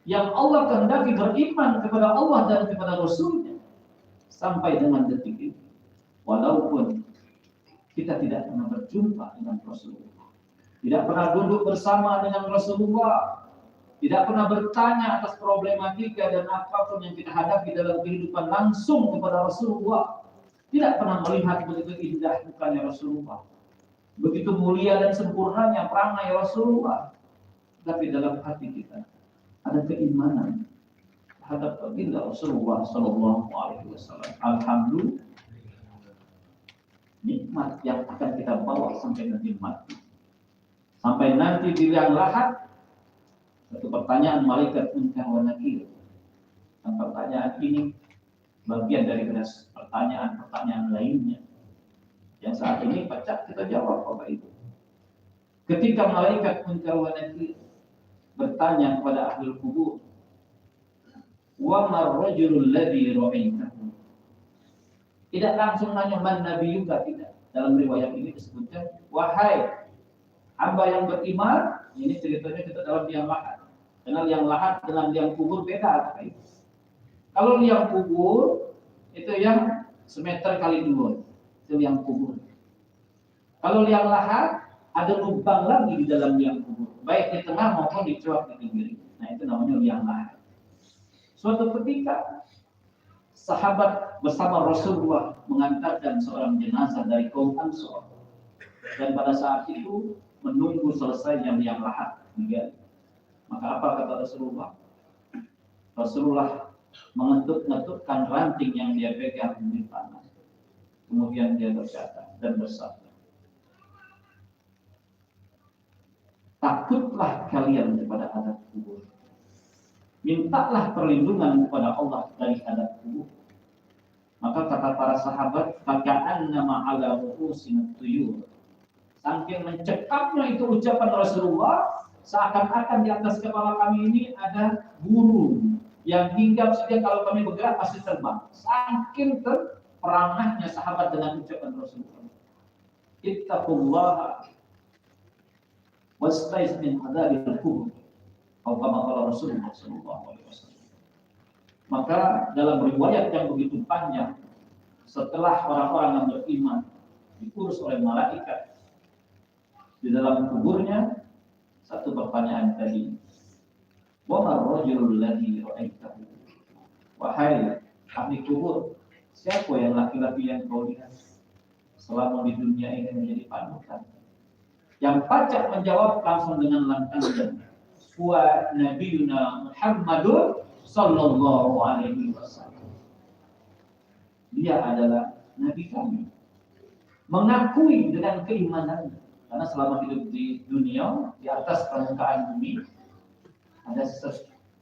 Yang Allah kehendaki beriman kepada Allah dan kepada Rasul-Nya sampai dengan detik ini. Walaupun kita tidak pernah berjumpa dengan Rasulullah, tidak pernah duduk bersama dengan Rasulullah, tidak pernah bertanya atas problematika dan apapun yang kita hadapi dalam kehidupan langsung kepada Rasulullah. Tidak pernah melihat begitu indah mukanya Rasulullah, begitu mulia dan sempurnanya perangai Rasulullah. Tapi dalam hati kita ada keimanan terhadap baginda Rasulullah Sallallahu Alaihi Wasallam. Alhamdulillah, nikmat yang akan kita bawa sampai nanti mati, sampai nanti di liang lahat. Satu pertanyaan malaikat munkar wa nakir. Dan pertanyaan ini bagian dari pertanyaan lainnya yang saat ini pecah kita jawab Bapak Ibu. Ketika malaikat munkar wa nakir bertanya kepada ahli kubur, wa marrajulul ladzi ra'aitahu. Tidak langsung nanya man nabiyuka, tidak. Dalam riwayat ini disebutkan, wahai hamba yang beriman. Ini ceritanya kita dalam liang lahat. Karena liang lahat dengan liang kubur beda. Kalau liang kubur itu yang semeter kali 2, itu liang kubur. Kalau liang lahat ada lubang lagi di dalam liang kubur, baik di tengah maupun di celah di pinggir. Nah itu namanya liang lahat. Suatu ketika sahabat bersama Rasulullah mengantarkan seorang jenazah dari kaum Ansor, dan pada saat itu menunggu selesainya liang lahat digali. Maka apa kata Rasulullah? Rasulullah mengetuk-ngetukkan ranting yang dia pegang di tanah. Kemudian dia berkata dan bersabda, takutlah kalian kepada adab kubur. Mintalah perlindungan kepada Allah dari adab kubur. Maka kata para sahabat, faka'annama ala ru'usina tuyur. Saking mencekapnya itu ucapan Rasulullah, seakan-akan di atas kepala kami ini ada burung yang hinggap saja kalau kami bergerak pasti terbang. Saking terperangahnya sahabat dengan ucapan Rasulullah. Ittaqullaha wastaiz min adabil kubur. Atau kama qala Rasulullah sallallahu alaihi wasallam. Maka dalam riwayat yang begitu panjang, setelah orang-orang yang beriman diurus oleh malaikat di dalam kuburnya, satu pertanyaan tadi, wa marrajulul ladzi ra'aitahu. Wahai ahli kubur, siapa yang laki-laki yang kau lihat selama di dunia ini menjadi panutan? Yang pacak menjawab langsung dengan lantang, wa nabiyuna Muhammadun sallallahu alaihi wasallam. Dia adalah nabi kami. Mengakui dengan keimanannya, karena selama hidup di dunia di atas permukaan bumi ada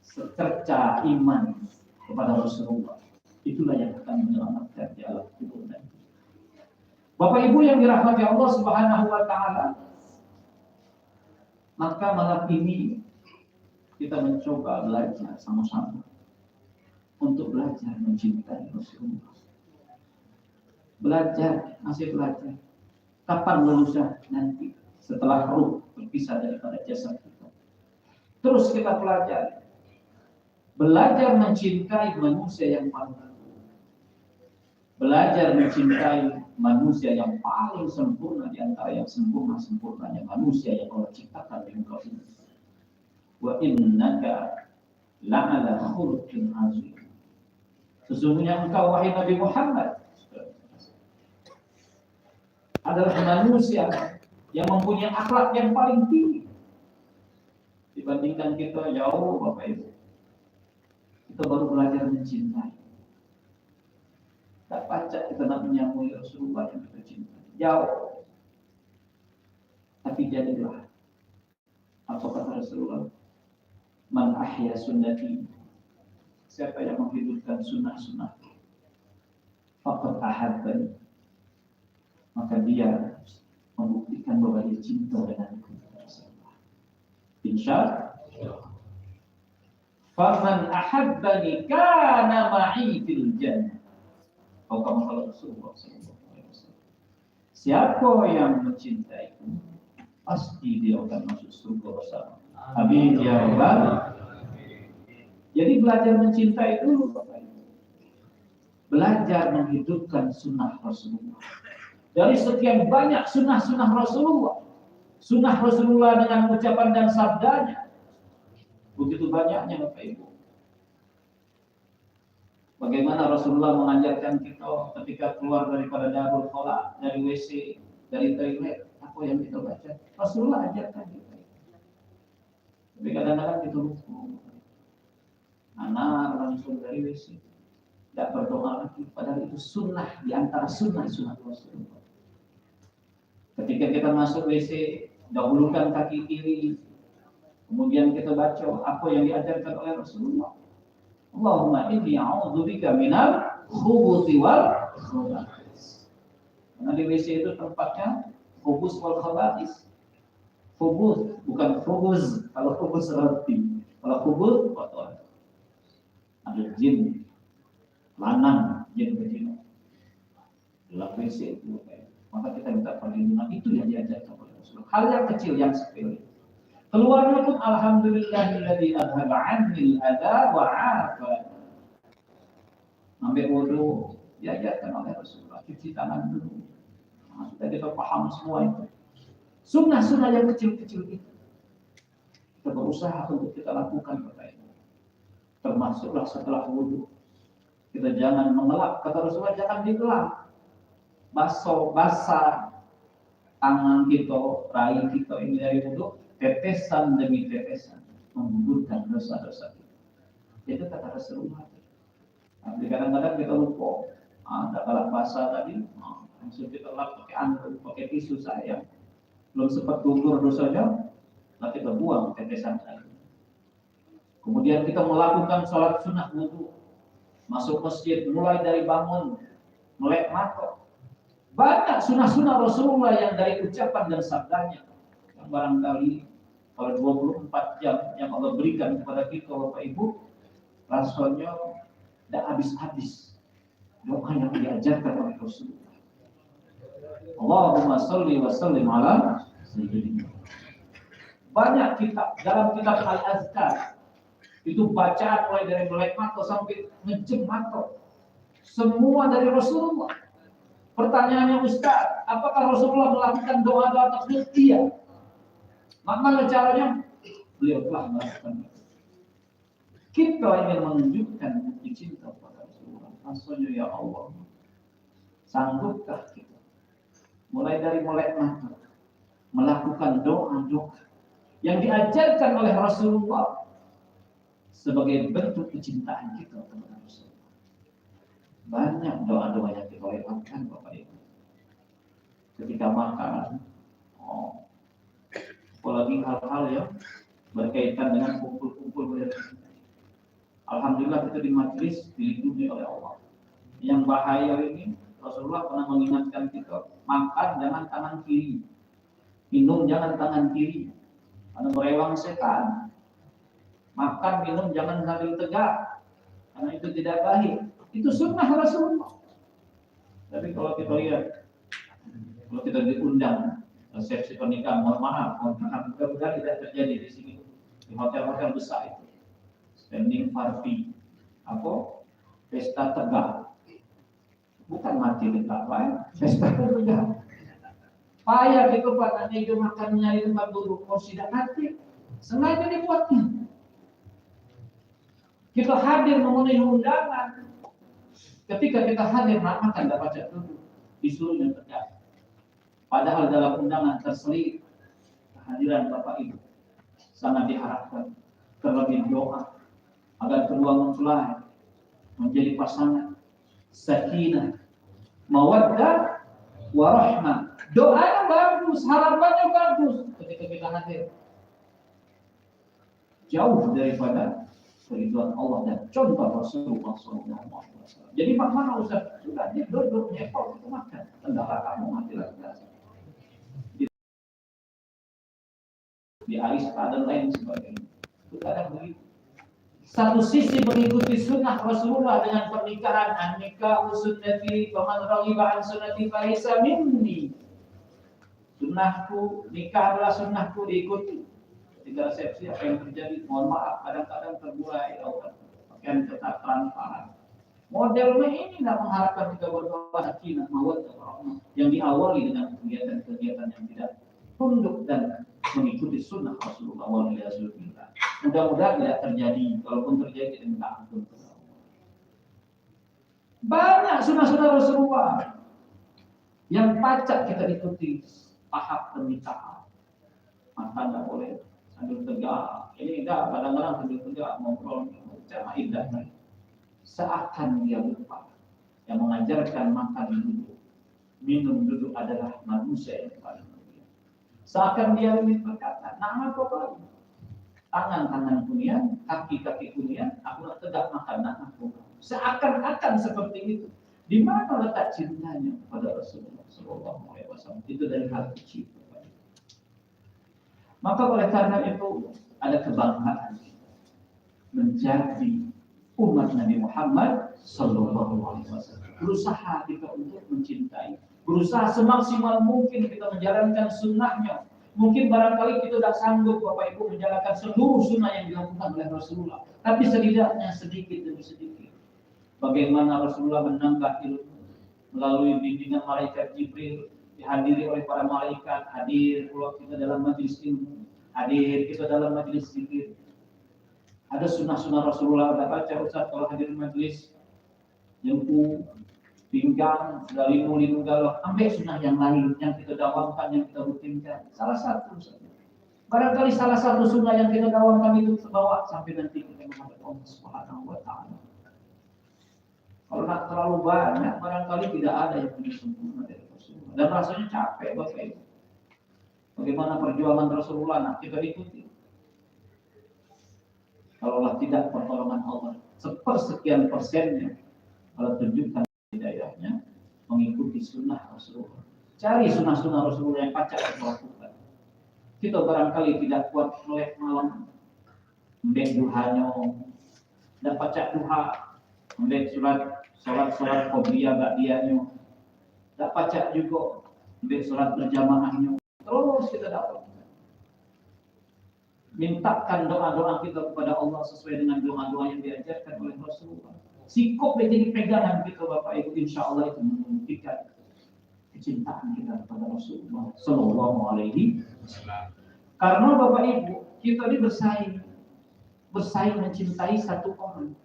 secerca iman kepada Rasulullah. Itulah yang akan menyelamatkan di alam kubur nanti. Bapak Ibu yang dirahmati Allah Subhanahu wa taala, maka malam ini kita mencoba belajar sama-sama untuk belajar mencintai Rasulullah. Belajar, masih belajar. Kapan lulusnya? Nanti setelah ruh berpisah daripada jasad kita. Terus kita belajar mencintai manusia yang paling agung. Belajar mencintai manusia yang paling sempurna di antara yang sempurnanya manusia yang Allah ciptakan di muka bumi. Wa innaka la'ala khuluqin azim. Sesungguhnya engkau wahai Nabi Muhammad adalah manusia yang mempunyai akhlak yang paling tinggi dibandingkan kita jauh, Bapak Ibu. Kita baru belajar mencintai. Tak pacak kita nak menyambui Rasulullah yang kita cintai. Jauh. Tapi jadilah. Apa kata Rasulullah? Man ahya sunnati. Siapa yang menghidupkan sunnah-sunnah, faqad ahabbani. Maka dia membuktikan bahwa dia cinta denganku. Insyaallah. Faman ahabbani kana ma'i fil jannah. Kau kalau Rasulullah SAW. Siapa yang mencintaiku, pasti dia akan masuk surga bersama. Amin ya rabbal. Jadi belajar mencintai dulu, Bapak Ibu. Belajar menghidupkan sunnah Rasulullah. Dari sekian banyak sunnah-sunnah Rasulullah, sunnah Rasulullah dengan ucapan dan sabdanya, begitu banyaknya, Bapak Ibu. Bagaimana Rasulullah mengajarkan kita ketika keluar daripada darul khala, dari WC, dari toilet, apa yang kita baca? Rasulullah ajarkan kita. Tapi kadang-kadang kita lupa. Anak langsung dari WC, tidak berdoa lagi. Padahal itu sunnah di antara sunnah-sunnah Rasulullah. Ketika kita masuk WC, dahulukan kaki kiri, kemudian kita baca apa yang diajarkan oleh Rasulullah. Allahumma inni a'udzubika minal khubuthi wal khaba'is. Karena di WC itu tempatnya khubus wal khaba'is. Khubus bukan khubuz. Kalau khubuz roti, kalau khubuz kotor. Ada jin, lanang, jin betina. Dalam WC itu, maka kita minta perlindungan. Itu yang diajarkan oleh Rasulullah. Hal yang kecil, yang sepele. Keluarnya pun alhamdulillahilladzi adhaba 'anil adza wa 'afa. Ambil wudu diajarkan oleh Rasulullah, cuci tangan dulu. Nah, sudah kita paham semua itu. Sunnah-sunnah yang kecil-kecil itu kita berusaha untuk kita lakukan, Bapak Ibu. Termasuklah setelah wudu kita jangan mengelap. Kata Rasulullah, jangan digelap. Basah tangan kita, raih kita ini dari wudu, tetesan demi tetesan menggugurkan dosa-dosa kita. Itu kata Rasulullah. Tapi kadang-kadang kita lupa. Ada kalak basah tadi, langsung kita lap pakai antuk, pakai tisu sayang. Belum sempat gugur dosanya, lalu kita buang tetesan air. Kemudian kita melakukan sholat sunnah wudu, masuk masjid, mulai dari bangun, melek mata. Banyak sunnah-sunnah Rasulullah yang dari ucapan dan sabdanya yang barangkali kalau 24 jam yang Allah berikan kepada kita, Bapak Ibu, rasanya tidak habis-habis doa yang diajarkan oleh Rasulullah. Allahumma sholli wa sallim ala sayyidina. Banyak kitab, dalam kitab Al-Azkar itu bacaan mulai dari melek mata sampai ngejem mata. Semua dari Rasulullah. Pertanyaannya, Ustaz, apakah Rasulullah melakukan doa-doa tersebut? Iya. Mana caranya? Beliau telah melakukan. Kita ingin menunjukkan bukti cinta kepada Rasulullah. Maksudnya ya Allah, sanggupkah kita mulai dari melek mata melakukan doa-doa yang diajarkan oleh Rasulullah sebagai bentuk kecintaan kita kepada Rasulullah. Banyak doa-doa yang kita lewatkan Bapak Ibu ketika makan, apalagi hal-hal yang berkaitan dengan kumpul-kumpul berdiri. Alhamdulillah kita di majelis dilindungi oleh Allah. Yang bahaya ini Rasulullah pernah mengingatkan kita, makan jangan tangan kiri, minum jangan tangan kiri, karena merewang setan. Makan minum jangan sambil tegak, karena itu tidak baik. Itu sunnah Rasulullah. Tapi kalau kita lihat, kalau kita diundang resepsi pernikahan, mohon maaf, mudah-mudahan tidak terjadi di sini, di hotel-hotel besar itu. Standing party, pesta tegak, bukan mati tegak, pesta tegak. Payah gitu Pak, nanti itu makan nyari tempat duduk, tidak mati, sengaja dibuatnya. Kita hadir memenuhi undangan, ketika kita hadir makan tidak baca duduk, disuruhnya tegak. Padahal dalam undangan terselip kehadiran Bapak Ibu, sangat diharapkan terlebih doa agar kedua mempelai menjadi pasangan sakinah, mawaddah, warahmah. Doanya bagus, harapannya bagus ketika kita hadir. Jauh daripada keridhaan Allah dan contoh Rasulullah SAW. Jadi mana Ustaz? Sudah dia duduk nyepol itu makan. Kendala kamu mati lagi. Di aris dan lain sebagainya. Itu kadang begitu. Satu sisi mengikuti sunnah Rasulullah dengan pernikahan, nikah sunnati, faman raghiba an sunnati falaysa minni. Sunnahku, nikah adalah sunnahku, diikuti. Ketika resepsi apa yang terjadi? Mohon maaf, kadang-kadang terbuai, pakaian ketat transparan. Modelnya ini tidak mengharapkan kita berdoa sakinah, mawaddah, warahmah, yang diawali dengan kegiatan-kegiatan yang tidak tunduk dan mengikuti sunnah Rasulullah SAW. Mudah-mudahan tidak terjadi. Kalaupun terjadi, kita minta ampun. Banyak sunnah-sunnah Rasulullah yang pacak kita ikuti. Tahap pernikahan, makan tidak boleh sambil tegak. Ini enggak, kadang-kadang sambil tegak ngobrol, cara indah. Seakan dia lupa yang mengajarkan makan duduk, minum duduk adalah manusia yang paling mulia. Seakan dia ingin berkata, nama kau tangan-tangan kunian, kaki-kaki kunian, aku nak tegak makan nak aku. Seakan-akan seperti itu. Di mana letak cintanya kepada Rasulullah SAW? Itu dari hal kecil. Maka oleh karena itu ada kebanggaan menjadi umat Nabi Muhammad SAW. Berusaha kita untuk mencintai, berusaha semaksimal mungkin kita menjalankan sunnahnya. Mungkin barangkali kita tidak sanggup Bapak Ibu menjalankan seluruh sunnah yang dilakukan oleh Rasulullah, tapi setidaknya sedikit demi sedikit. Bagaimana Rasulullah menambah ilmu melalui bimbingan malaikat Jibril, dihadiri oleh para malaikat, hadir kalau kita dalam majelis ilmu, hadir kita dalam majelis zikir. Ada sunnah-sunnah Rasulullah, ada baca Ustaz kalau hadir majelis jempu, pinggang, sudah limu galau, ambil sunnah yang lain yang kita dawamkan, yang kita rutinkan. Salah satu saja. Barangkali salah satu sunnah yang kita dawamkan itu terbawa sampai nanti kita menghadap Allah Subhanahu wa Ta'ala. Kalau nak terlalu banyak, barangkali tidak ada yang lebih sempurna dari Rasulullah. Dan rasanya capek Bapak Ibu. Bagaimana perjuangan Rasulullah nak kita ikuti? Kalaulah tidak pertolongan Allah, sepersekian persennya, kalau tunjukkan hidayahnya, mengikuti sunnah Rasulullah. Cari sunnah-sunnah Rasulullah yang pacak kita lakukan. Kita barangkali tidak kuat melek malam, mbek duhanya, dan pacak duha, mbek sholat qobliyah ba'diyahnya, tak pacak juga mbek sholat berjamaahnya. Terus kita dapat mintakan doa-doa kita kepada Allah sesuai dengan doa-doa yang diajarkan oleh Rasulullah. Sikap menjadi pegangan kita Bapak Ibu, insya Allah itu membuktikan kecintaan kita kepada Rasulullah Sallallahu Alaihi Wasallam. Karena Bapak Ibu, kita ini bersaing mencintai satu orang.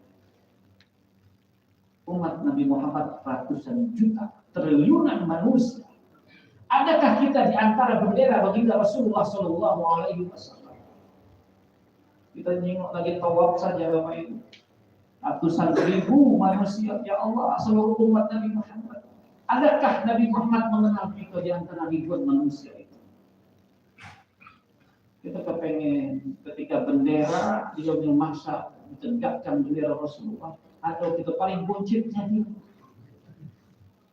umat Nabi Muhammad ratusan juta, triliunan manusia. Adakah kita di antara bendera baginda Rasulullah Shallallahu Alaihi Wasallam? Kita nengok lagi tawaf saja Bapak Ibu. Ratusan ribu manusia, ya Allah, seluruh umat Nabi Muhammad. Adakah Nabi Muhammad mengenal kita di antara ribuan manusia itu? Kita kepengen ketika bendera di yaumil mahsyar ditegakkan bendera Rasulullah, atau kita paling buncitnya dia,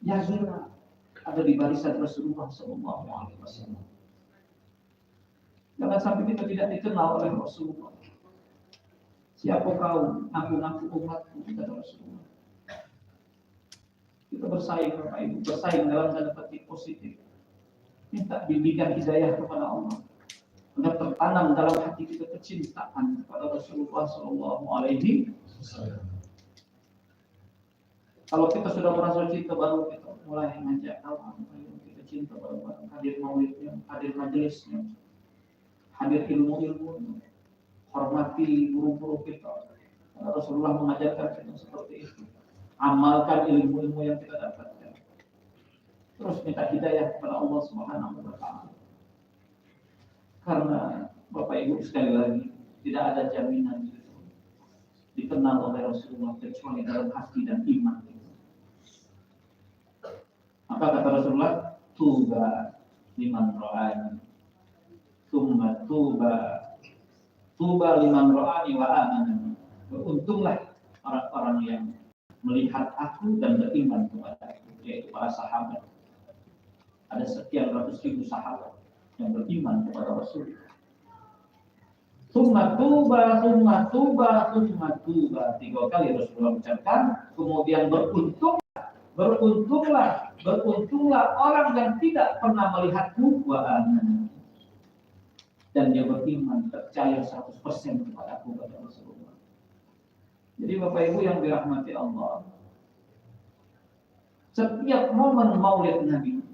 Yazira ada di barisan Rasulullah Sallallahu Alaihi Wasallam. Jangan sampai kita tidak dikenal oleh Rasulullah. Siapa kau? Ngaku-ngaku umatku, kata Rasulullah. Kita bersaing, Bapak Ibu, bersaing dalam tanda petik positif. Minta bimbingan hidayah kepada Allah. Benar tertanam dalam hati kita kecintaan kepada Rasulullah Sallallahu Alaihi Wasallam. Kalau kita sudah merasa cinta, baru kita mulai mengajak kawan, kita cinta baru hadir maulidnya, hadir majelisnya, hadir ilmu-ilmu, hormati guru-guru kita. Rasulullah mengajarkan kita seperti itu. Amalkan ilmu-ilmu yang kita dapatkan. Terus minta hidayah kepada Allah Subhanahu wa Ta'ala. Karena Bapak Ibu sekali lagi, tidak ada jaminan dikenal oleh Rasulullah kecuali dalam hati dan iman. Maka kata Rasulullah, tuba liman ra'ani, thumma tuba liman ra'ani wa amana. Beruntunglah orang-orang yang melihat aku dan beriman kepada aku, yaitu para sahabat. Ada sekian ratus ribu sahabat yang beriman kepada Rasulullah. Thumma tuba. Tiga kali Rasulullah ucapkan, kemudian beruntunglah orang yang tidak pernah melihatku wa amana. Dan dia beriman, percaya 100% kepada aku, kata Rasulullah. Jadi Bapak Ibu yang dirahmati Allah, setiap momen maulid Nabi,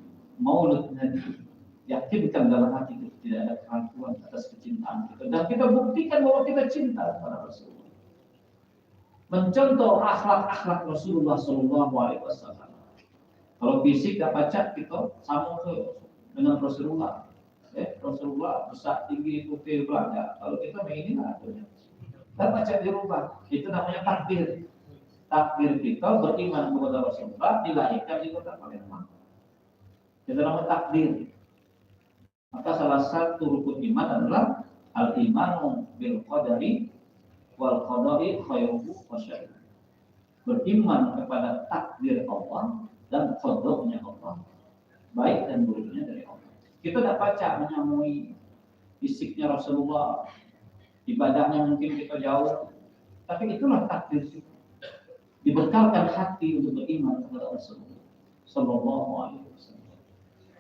yakinkan dalam hati kita tidak ada keraguan atas kecintaan kita, dan kita buktikan bahwa kita cinta kepada Rasulullah. Mencontoh akhlak-akhlak Rasulullah Sallallahu Alaihi Wasallam. Kalau fisik dapat cat kita sama dengan Rasulullah. Rasulullah besar, tinggi, putih, belanda. Kalau kita mainin aturnya, dapat cat dirubah. Itu namanya takdir. Takdir kita beriman kepada Rasulullah, dilahirkan di kota Palembang. Itu namanya takdir. Maka salah satu rukun iman adalah al-imanu bil qadari wal qadari khairuhu wa syarruhu. Beriman kepada takdir Allah dan qadarnya Allah, baik dan buruknya dari Allah. Kita tidak baca menyamui fisiknya Rasulullah, ibadahnya mungkin kita jauh, tapi itulah takdir kita. Dibekalkan hati untuk beriman kepada Rasulullah Sallallahu Alaihi Wasallam.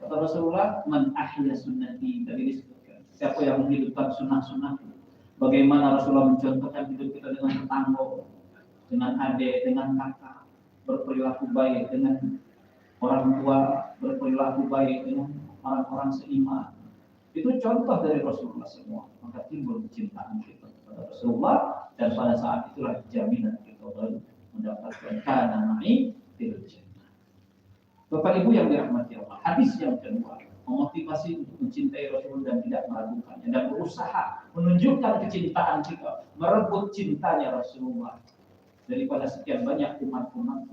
Kata Rasulullah, man ahya sunnati, tadi disebutkan, siapa yang menghidupkan sunnah-sunnah. Bagaimana Rasulullah mencontohkan hidup kita dengan tetangga, dengan adik, dengan kakak, berperilaku baik dengan orang tua, berperilaku baik dengan orang-orang seiman. Itu contoh dari Rasulullah semua. Maka timbul kecintaan kita kepada Rasulullah, dan pada saat itulah jaminan kita baru mendapatkan kana ma'i fil jannah. Bapak Ibu yang dirahmati Allah, hadis yang kedua memotivasi untuk mencintai Rasulullah dan tidak meragukannya, dan berusaha menunjukkan kecintaan kita, merebut cintanya Rasulullah daripada sekian banyak umat-umat.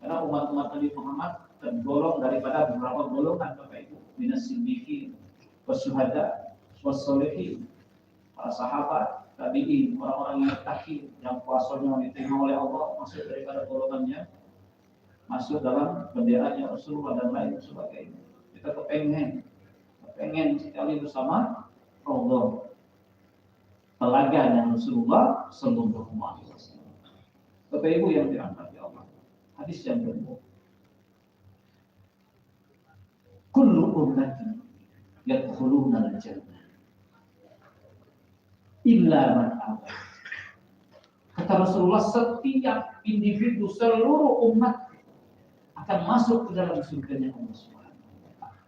Karena umat-umat Nabi Muhammad tergolong daripada beberapa golongan Bapak Ibu, minas siddiqin, wasyuhada, wassolihin, para sahabat, tabi'in, orang-orang yang takin, yang puasanya diterima oleh Allah, masuk daripada golongannya, masuk dalam benderanya Rasulullah dan lain sebagainya. Kita kepengen sekali bersama Allah, telaga Rasulullah Sallallahu Alaihi Wasallam. Bapak Ibu yang dirahmati Allah, hadis yang kedua, kullu ummatin yadkhuluna al-jannah illa man aba. Kata Rasulullah, setiap individu, seluruh umat akan masuk ke dalam surganya Allah Subhanahu wa Ta'ala.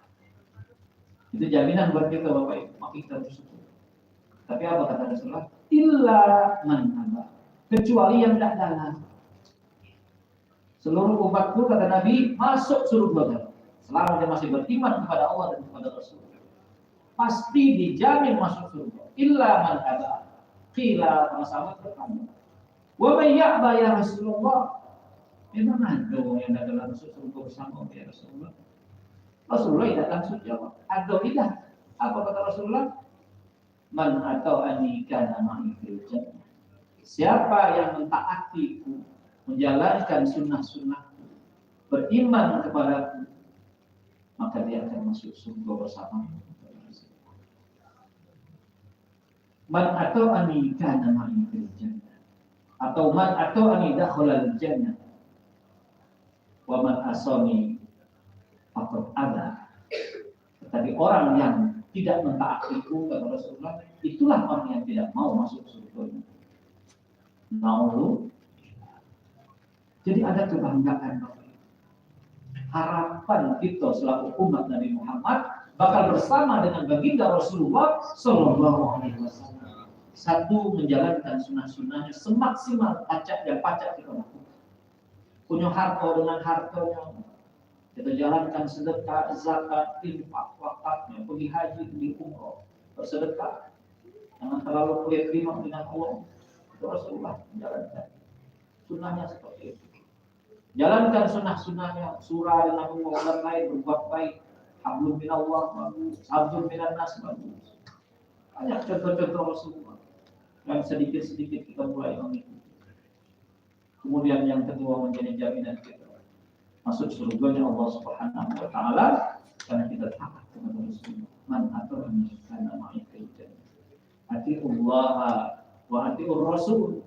Itu jaminan buat kita Bapak Ibu, maka kita bersyukur. Tapi apa kata Rasulullah? Illa man aba, kecuali yang tidak dalam. Seluruh umatku kata Nabi masuk surga selama dia masih beriman kepada Allah dan kepada Rasul. Pasti dijamin masuk surga. Illa man aba. Qila para sahabat bertanya, wa may ya'ba ya Rasulullah? Memang ada yang tidak masuk surga bersama ya Rasulullah? Rasulullah tidak langsung jawab. Ada tidak? Apa kata Rasulullah? Man ata'ani kana ma'i fil jannah. Siapa yang mentaatiku, menjalankan sunnah-sunnahku, beriman kepadaku, maka dia akan masuk surga bersamamu. Man ata'ani kana ma'i fil jannah, atau man ata'ani dakhala al jannah wa man asani faqad aba. Tetapi orang yang tidak mentaatiku kata Rasulullah, itulah orang yang tidak mau masuk surga. Mau. Jadi ada kebanggaan, harapan kita selaku umat Nabi Muhammad bakal bersama dengan baginda Rasulullah Sallallahu Alaihi Wasallam. Satu, menjalankan sunnah-sunnahnya semaksimal pacak kita lakukan. Punya harta dengan hartanya, kita jalankan sedekah, zakat, infak, wakafnya, pergi haji, pergi umroh, bersedekah. Jangan terlalu pelit dengan Allah. Itu Rasulullah menjalankan sunnahnya seperti itu. Jalankan sunnah-sunnahnya, surah dengan orang lain, berbuat baik. Hablum minallah bagus, hablum minan nas bagus. Banyak contoh-contoh Rasulullah yang sedikit-sedikit kita mulai mengikuti. Kemudian yang kedua menjadi jaminan kita masuk surganya Allah Subhanahu wa taala karena kita taat kepada Rasulullah. Man ata'ani kana ma'i fil jannah. Atiullah wa atiur Rasul.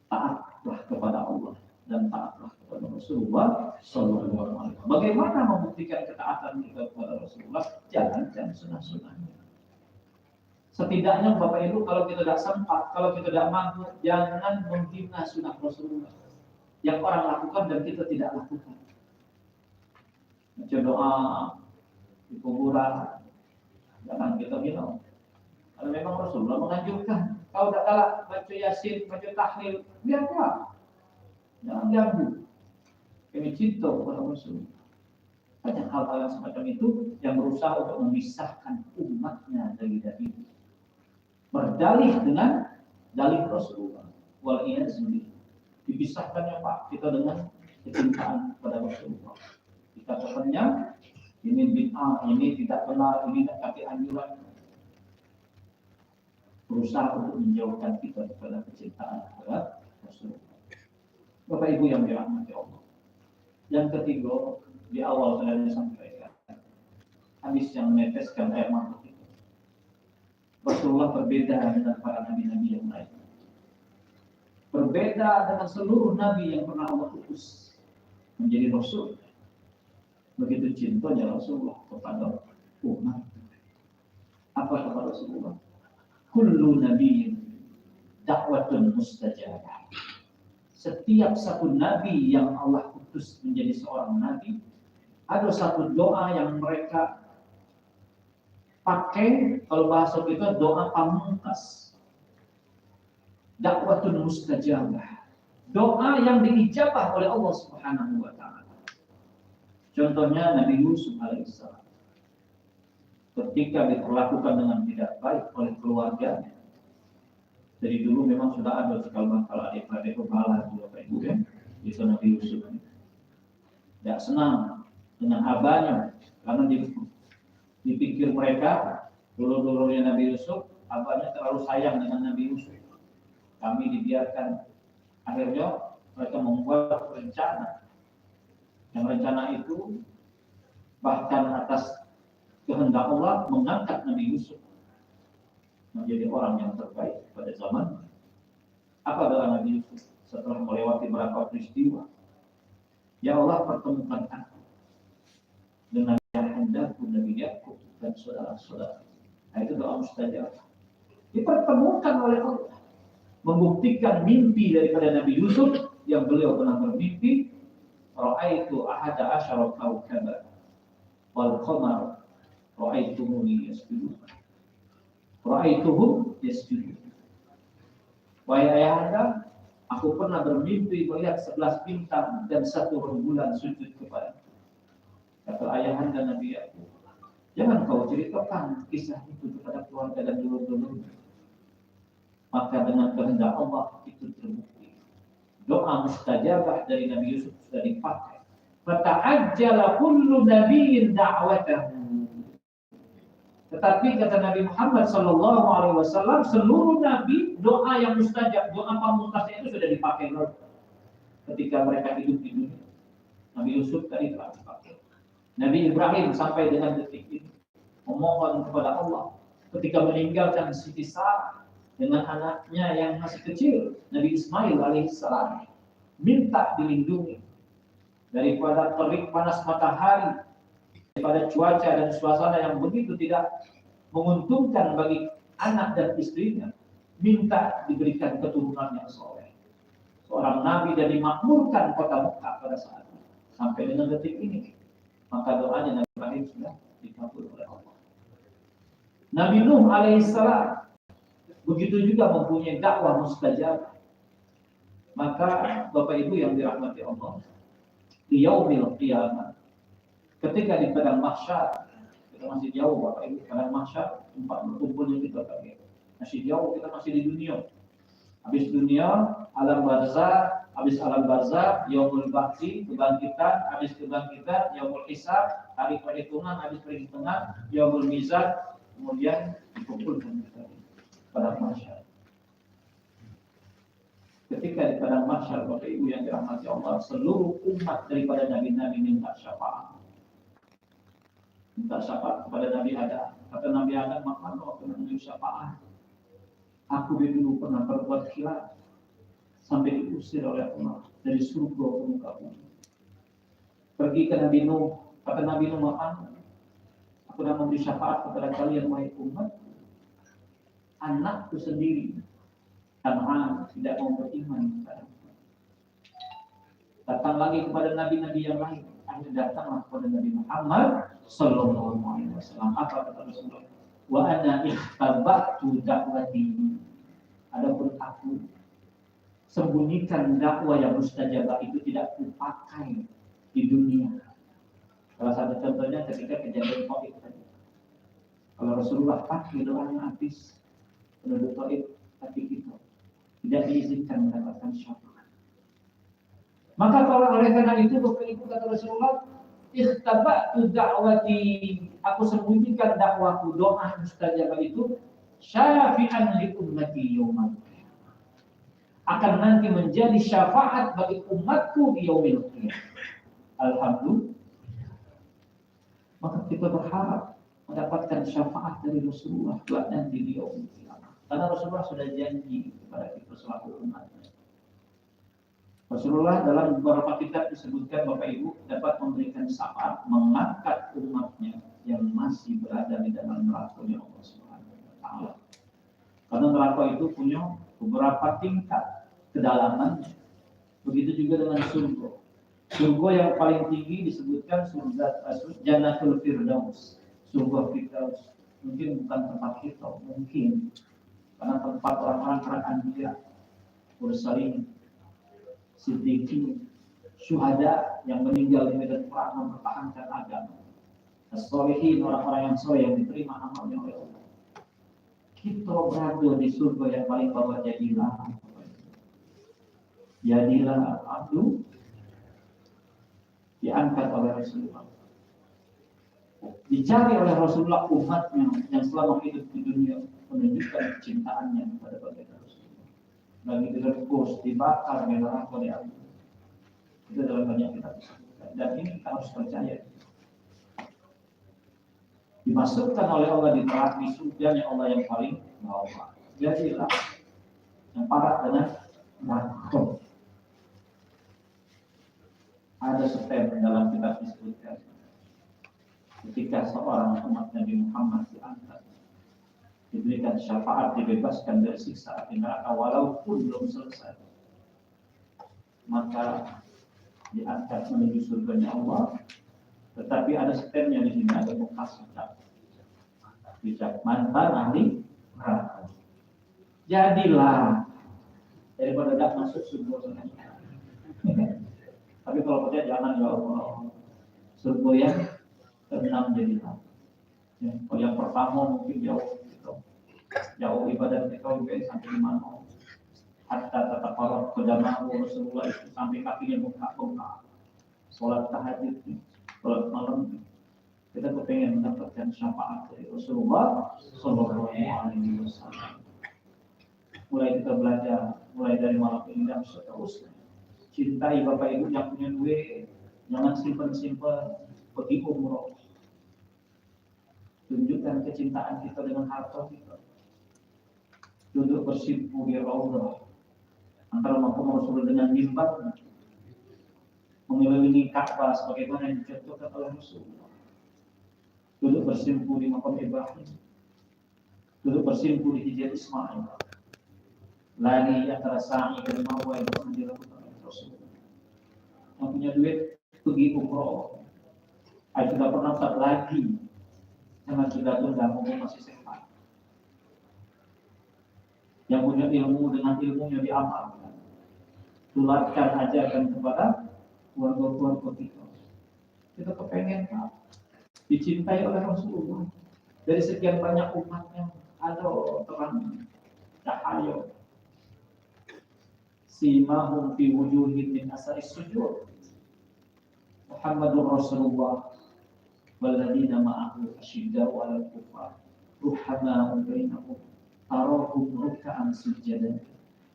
Taatlah kepada Allah dan taatlah kepada Rasulullah sallallahu alaihi wasallam. Bagaimana membuktikan ketaatan kita kepada Rasulullah? Jalankan sunnah-sunnahnya. Setidaknya Bapak Ibu, kalau kita tidak sempat, kalau kita tidak mampu, jangan menghina sunnah Rasulullah yang orang lakukan dan kita tidak lakukan. Baca doa di kuburan, jangan kita minum. Kalau memang Rasulullah menganjurkan, kalau tidak kalah baca Yasin, baca tahlil, biarlah. Jangan ganggu. Kami cinta kepada Rasulullah. Banyak hal-hal yang semacam itu yang berusaha untuk memisahkan umatnya dari daging. Berdalih dengan dalih Rasulullah. Wal'iyadzullah. Dipisahkannya Pak kita dengan kecintaan kepada Rasulullah. Dikatakannya ini bid'ah, ini tidak benar, ini tidak kaki anjuran. Berusaha untuk menjauhkan kita kepada kecintaan kepada Rasulullah. Bapak Ibu yang dirahmati Allah. Yang ketiga, di awal saya sampaikan, hadis yang meneteskan air mata kita. Rasulullah berbeda dengan para nabi-nabi yang lain. Berbeda dengan seluruh nabi yang pernah Allah utus menjadi Rasul. Begitu cintanya Rasulullah kepada umat. Apa kata Rasulullah? Kullu nabiyyin da'watun mustajabah. Setiap satu nabi yang Allah utus menjadi seorang nabi, ada satu doa yang mereka pakai, kalau bahasa kita doa pamungkas. Dakwatun mustajabah. Doa yang diijabah oleh Allah Subhanahu wa taala. Contohnya Nabi Yusuf alaihissalam. Ketika diperlakukan dengan tidak baik oleh keluarganya. Dari dulu memang sudah ada cikal-bakal adik-adik kepala Bapak Ibu ya. Itu Nabi Yusuf. Tidak senang dengan abahnya karena dipikir mereka dulu-dulunya Nabi Yusuf, abahnya terlalu sayang dengan Nabi Yusuf. Kami dibiarkan. Akhirnya mereka membuat rencana. Yang rencana itu bahkan atas kehendak Allah mengangkat Nabi Yusuf menjadi orang yang terbaik pada zaman. Apa adalah Nabi Yusuf setelah melewati beberapa peristiwa? Ya Allah, pertemukan aku dengan Yahudaku, Nabi Yakub dan saudara-saudara. Nah, itu doa mustajab. Dipertemukan oleh Allah, membuktikan mimpi daripada Nabi Yusuf yang beliau pernah bermimpi. Ra'aitu ahada asyara kawkaba wal qamar ra'aituhum yasjudun. Ra'aituhum yasjudun. Wahai ayahanda, Aku pernah bermimpi melihat 11 bintang dan 1 rembulan sujud kepada. Kata ayahanda Nabi Yakub, jangan kau ceritakan kisah itu kepada keluarga dan dulur-dulur. Maka dengan kehendak Allah itu terbukti. Doa mustajabah dari Nabi Yusuf sudah dipakai. Fata'ajjala kullu nabiyyin da'watahu. Tetapi kata Nabi Muhammad SAW, seluruh nabi doa yang mustajab, doa pamungkasnya itu sudah dipakai ketika mereka hidup di dunia. Nabi Yusuf tadi telah dipakai. Nabi Ibrahim sampai dengan detik ini memohon kepada Allah ketika meninggalkan Siti Sarah dengan anaknya yang masih kecil, Nabi Ismail alaihissalam, minta dilindungi daripada terik panas matahari, daripada cuaca dan suasana yang begitu tidak menguntungkan bagi anak dan istrinya, minta diberikan keturunan yang soleh. Seorang nabi dan dimakmurkan kota Mekah pada saat itu. Sampai dengan detik ini, maka doanya Nabi Ibrahim sudah dikabul oleh Allah. Nabi Nuh alaihissalam begitu juga mempunyai dakwah mustajabah. Maka Bapak Ibu yang dirahmati Allah, di yaumil qiyamah, ketika di padang mahsyar, kita masih jauh Bapak Ibu, padang mahsyar tempat berkumpulnya kita tadi. Masih jauh, kita masih di dunia. Habis dunia, alam barzah, habis alam barzah, yaumul ba'tsi, kebangkitan, habis kebangkitan, yaumul hisab, hari perhitungan, habis perhitungan, yaumul mizan, kemudian dikumpulkan kita pada mahsyar. Ketika di padang mahsyar Bapak Ibu yang dirahmati Allah, seluruh umat daripada nabi-nabi minta syafaat. Minta syafaat kepada Nabi Adam. Kata Nabi Adam, maka waktu menuju syafaat, aku dulu pernah berbuat khilaf sampai diusir oleh Allah dari surga ke muka bumi. Pergi ke Nabi Nuh, kata Nabi Nuh, maka aku sudah memberi syafaat kepada kalian wahai umat. Anakku sendiri Kan'an tidak mau beriman kepadaku. Datang lagi kepada nabi-nabi yang lain. Akhirnya datanglah kepada Nabi Muhammad sallallahu alaihi wasallam. Apa kata Rasulullah? Wa ana ikhtabatu da'wati. Adapun aku sembunyikan dakwah yang mustajabah itu tidak kupakai di dunia. Salah satu contohnya ketika kejadian Taif tadi. Kalau Rasulullah pakai doanya habis, penduduk Taif hati kita tidak diizinkan mendapatkan syafaat. Maka kalau oleh karena itu Bapak Ibu kata Rasulullah, ikhtabatu da'wati, aku sembunyikan dakwahku, doa mustajabah itu syafi'an li ummati yaumal qiyamah, akan nanti menjadi syafaat bagi umatku di yaumil qiyamah. Alhamdulillah. Maka kita berharap mendapatkan syafaat dari Rasulullah nanti di yaumil qiyamah. Karena Rasulullah sudah janji kepada kita selaku umatnya. Rasulullah dalam beberapa kitab disebutkan Bapak Ibu dapat memberikan syafaat, mengangkat umatnya yang masih berada di dalam neraka Allah Subhanahu wa taala. Karena neraka itu punya beberapa tingkat kedalamannya. Begitu juga dengan surga. Surga yang paling tinggi disebutkan surga Jannatul Firdaus. Surga Firdaus. Mungkin bukan tempat kita, mungkin karena tempat orang-orang para anbiya, mursalin, siddiqin, syuhada yang meninggal di medan perang mempertahankan agama, as-sholihin, orang-orang yang soleh yang diterima amalnya oleh Allah. Kita berada di surga yang paling bawah. Jadilah abdu diangkat oleh Rasulullah, dicari oleh Rasulullah umatnya yang selama hidup di dunia menunjukkan kecintaannya kepada baginda Rasulullah. Bagi direbus, dibakar, neraka oleh Allah. Itu dalam banyak kitab disebutkan. Dan ini kita harus percaya. Dimasukkan oleh Allah di neraka, di surganya Allah yang paling bawah. Jadilah yang parat dengan neraka. Ada step dalam kitab disebutkan. Ketika seorang umat Nabi Muhammad diangkat, diberikan syafaat, dibebaskan dari siksa api neraka walaupun belum selesai, maka diangkat menuju surganya Allah. Tetapi ada stepnya di sini, ada bekas bijak mantan ahli neraka. Jadilah daripada tidak masuk surga. Tapi kalau percaya jangan ya Allah, surga yang keenam jadilah. Ya, kalau yang pertama mungkin jauh ibadat kita juga sampai di mana. Hatta tetap orang kedamahu Rasulullah itu sampai kakinya bengkak-bengkak. Sholat tahajud, sholat malam, kita kepengen mendapatkan syafaat dari Rasulullah Sallallahu Alaihi Wasallam. Mulai kita belajar, mulai dari malam ini dan seterusnya. Cintai bapak ibu yang punya duit, jangan simpan-simpan, pergi umroh. Tunjukkan kecintaan kita dengan harta kita. Duduk bersimpu di Raudhah antara makam Rasulullah dengan mimbar, mengelilingi Ka'bah sebagaimana yang dicontohkan oleh Rasulullah. Duduk bersimpu di makam Ibrahim, duduk bersimpu di Hijr Ismail. Lagi antara sa'i dan marwah yang pernah dilakukan oleh Rasulullah. Yang punya duit pergi umroh. Saya tidak pernah tak lagi. Jangan kita tunda mumpung masih sehat. Yang punya ilmu dengan ilmunya diamalkan. Tularkan ajarkan kepada keluarga-keluarga kita. Kita kepengen dicintai oleh Rasulullah. Dari sekian banyak umatnya ada terang cahaya. Simahum fi wujuhihim min asaris sujud. Muhammadur Rasulullah walladzina ma'ahu asyidda'u 'alal kuffar ruhama'u bainahum tarahum ruk'an sujadan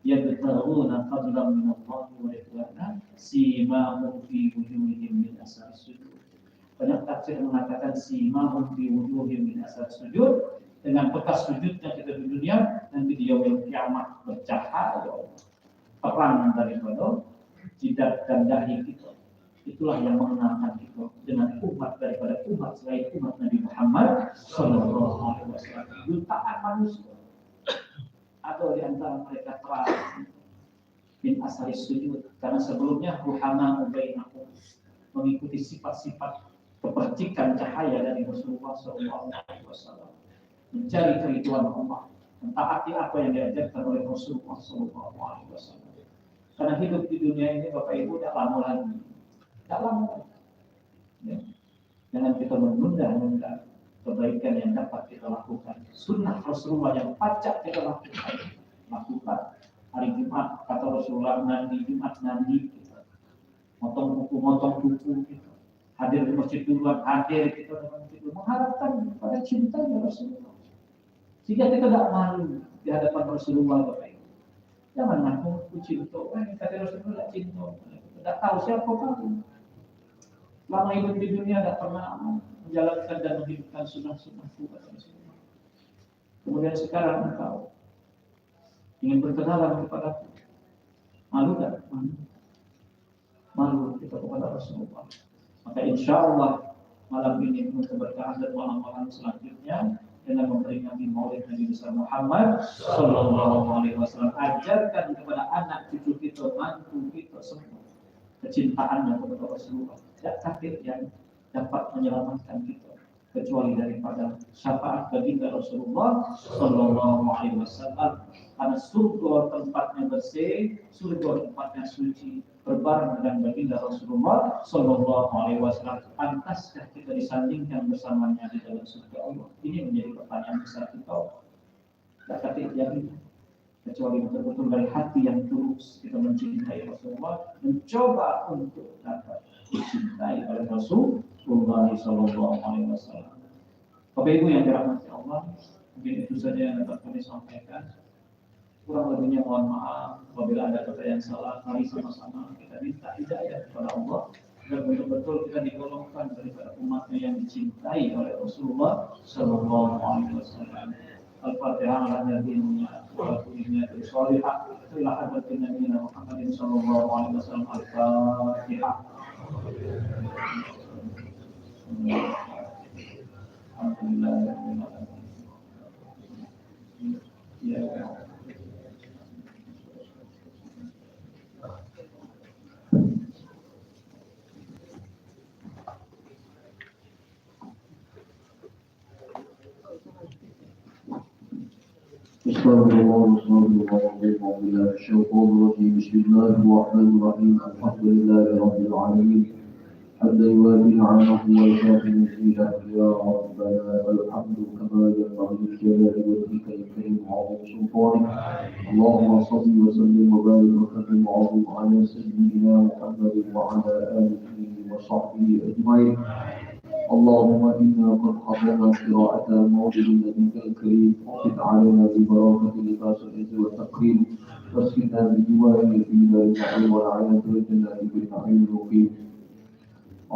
yabtaghuna fadlan min Allah wa ridwana simahum fi wujuhihim min asaris sujud. Banyak tafsir mengatakan simahum fi wujuhihim min asaris sujud, dengan bekas sujudnya kita di dunia, nanti di yaumil kiamat bercahaya terang daripada jidat dan dahi kita. Itulah yang mengenalkan kita dengan umat daripada umat selain umat Nabi Muhammad Sallallahu Alaihi Wasallam. Jutaan manusia ada di antara mereka terang min asaris sujud, karena sebelumnya ruhama bainakum, mengikuti sifat-sifat kepercikan cahaya dari Rasulullah Sallallahu Alaihi Wasallam, mencari keridhaan Allah, mentaati apa yang diajarkan oleh Rasulullah Sallallahu Alaihi Wasallam. Karena hidup di dunia ini Bapak Ibu tidak lama lagi. Tidak lama. Ya. Jangan kita menunda-nunda kebaikan yang dapat kita lakukan. Sunnah Rasulullah yang pacak kita lakukan. Hari Jumat kata Rasulullah, nanti Jumat nanti kita motong buku kita. Hadir di masjid duluan, hadir kita dengan itu mengharapkan pada cintanya Rasulullah. Sehingga kita tidak malu di hadapan Rasulullah Bapak Ibu. Jangan ngaku cinta, kata Rasulullah cinta. Tidak tahu siapa kamu. Lama hidup di dunia tidak pernah menjalankan dan menghidupkan sunnah-sunnahku kata Rasulullah. Kemudian sekarang engkau ingin berkenalan kepadaku. Malu tak? Malu kita kepada Rasulullah. Maka insya Allah malam ini untuk keberkahan dan malam-malam selanjutnya dengan memperingati Maulid Nabi besar Muhammad Sallallahu Alaihi Wasallam, ajarkan kepada anak cucu kita, mantu kita semua kecintaannya kepada Rasulullah. Tidak kafir yang dapat menyelamatkan kita kecuali daripada syafaat baginda Rasulullah Sallallahu Alaihi Wasallam. Karena surga tempatnya bersih, surga tempatnya suci, berbareng dengan baginda Rasulullah Sallallahu Alaihi Wasallam. Pantaskah kita disandingkan bersamanya di dalam surga Allah? Ini menjadi pertanyaan besar kita. Tidak kafir yang kecuali betul-betul dari hati yang tulus kita mencintai Rasulullah, mencoba untuk dapat dicintai oleh Rasulullah Sallallahu Alaihi Wasallam. Bapak Ibu yang dirahmati Allah, mungkin itu saja yang dapat kami sampaikan. Kurang lebihnya mohon maaf apabila ada kata yang salah. Mari sama-sama kita minta hidayah kepada Allah agar betul-betul kita digolongkan daripada umatnya yang dicintai oleh Rasulullah Sallallahu Alaihi Wasallam. Al-Fatihah ala nabiyina wa kullinya salihah ila hadratin nabiyina Muhammadin sallallahu alaihi wasallam. Al-Fatihah. Alhamdulillah. Ya. استغفر الله والله بالله الشيطان الرجيم. بسم الله الرحمن الرحيم. الحمد لله رب العالمين حمدا يوافي نعمه ويكافئ مزيدا. يا ربنا الحمد كما ينبغي لجلال وجهك الكريم وعظيم سلطانك. اللهم صل وسلم وبارك وكرم وعظم على سيدنا محمد وعلى اله وصحبه اجمعين. اللهم إنا قد حضرنا قراءة مولد نبيك الكريم، وقد علينا ببركة لباس العز والتقريب، واسقنا بجواره في دار النعيم والعنة والجنة بالنعيم المقيم.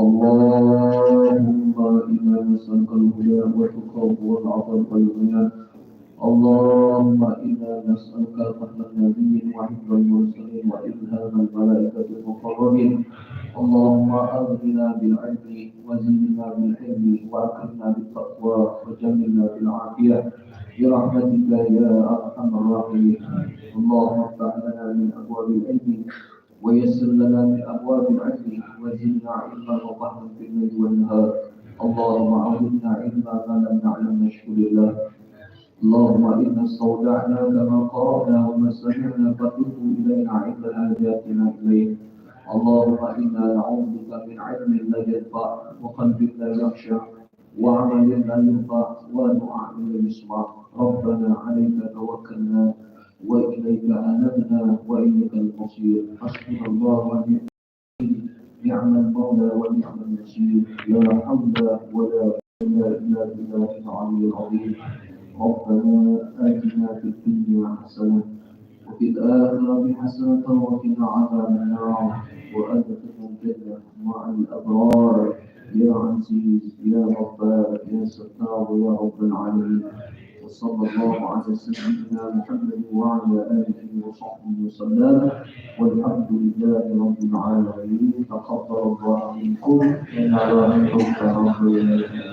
اللهم إنا نسألك الهدى والتقى والعفو والغنى. اللهم إنا نسألك فهم النبيين وحفظ المرسلين وإلهام الملائكة المقربين. اللهم أغننا بالعلم وزدنا بالحلم وأكرمنا بالتقوى وجملنا بالعافية برحمتك يا أرحم الراحمين. اللهم افتح لنا من أبواب العلم ويسر لنا من أبواب العلم وزدنا علما وفهما في الليل والنهار. اللهم علمنا علما ما لم نعلم نشكر الله. اللهم إنا استودعناك ما قرأنا وما سمعنا فردده إلينا عند حاجاتنا إليه. اللهم إنا نعوذ بك من علم لا ينفع وقلب لا يخشع وعمل لا ينفع ودعاء لا يسمع. ربنا عليك توكلنا وإليك أنبنا وإليك المصير. حسبنا الله ونعم الوكيل. نعم المولى ونعم النصير. لا حول ولا قوة إلا بالله العلي العظيم. ربنا آتنا في الدنيا حسنة وفي الآخرة حسنة وقنا عذاب النار وأدخلنا الجنة مع الأبرار يا عزيز يا غفار يا ستار يا رب العالمين. وصلى الله على سيدنا محمد وعلى آله وصحبه وسلم والحمد لله رب العالمين. تقبل الله منكم إنا ومنكم كرب إليكم.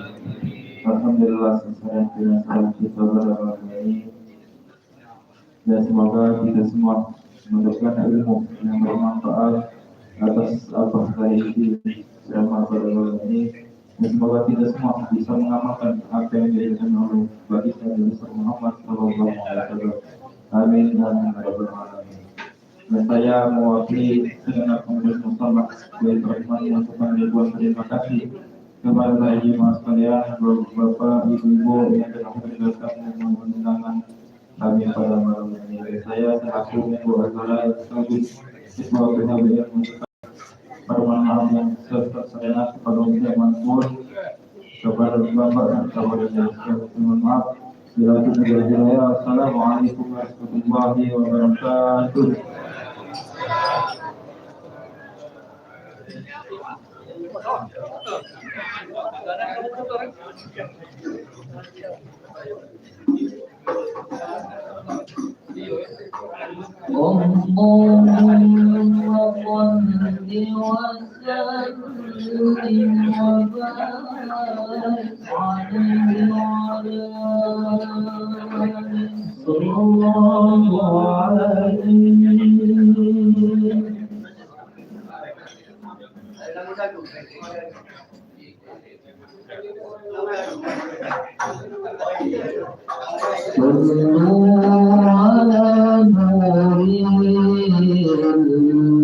Alhamdulillah selesai dengan salam kita pada hari ini. Dan semoga kita semua mendapatkan ilmu yang bermanfaat atas apa hari ini selama pada hari ini. Dan semoga kita semua bisa mengamalkan apa yang diajarkan oleh baginda Nabi Muhammad SAW. Amin amin ya rabbal alamin. Dan saya mewakili segenap pengurus muslimah dari Rahman yang ribuan terima kasih kepada jemaah sekalian, bapak, ibu-ibu yang telah mendengarkan undangan kami pada malam ini. Saya selaku Ibu Azhara sekaligus Siswa PHBM mengucapkan permohonan yang serendah kepada Ustaz Mansur, kepada bapak dan saudara sekalian. Mohon maaf bila kita berjaya. Assalamualaikum warahmatullahi wabarakatuh.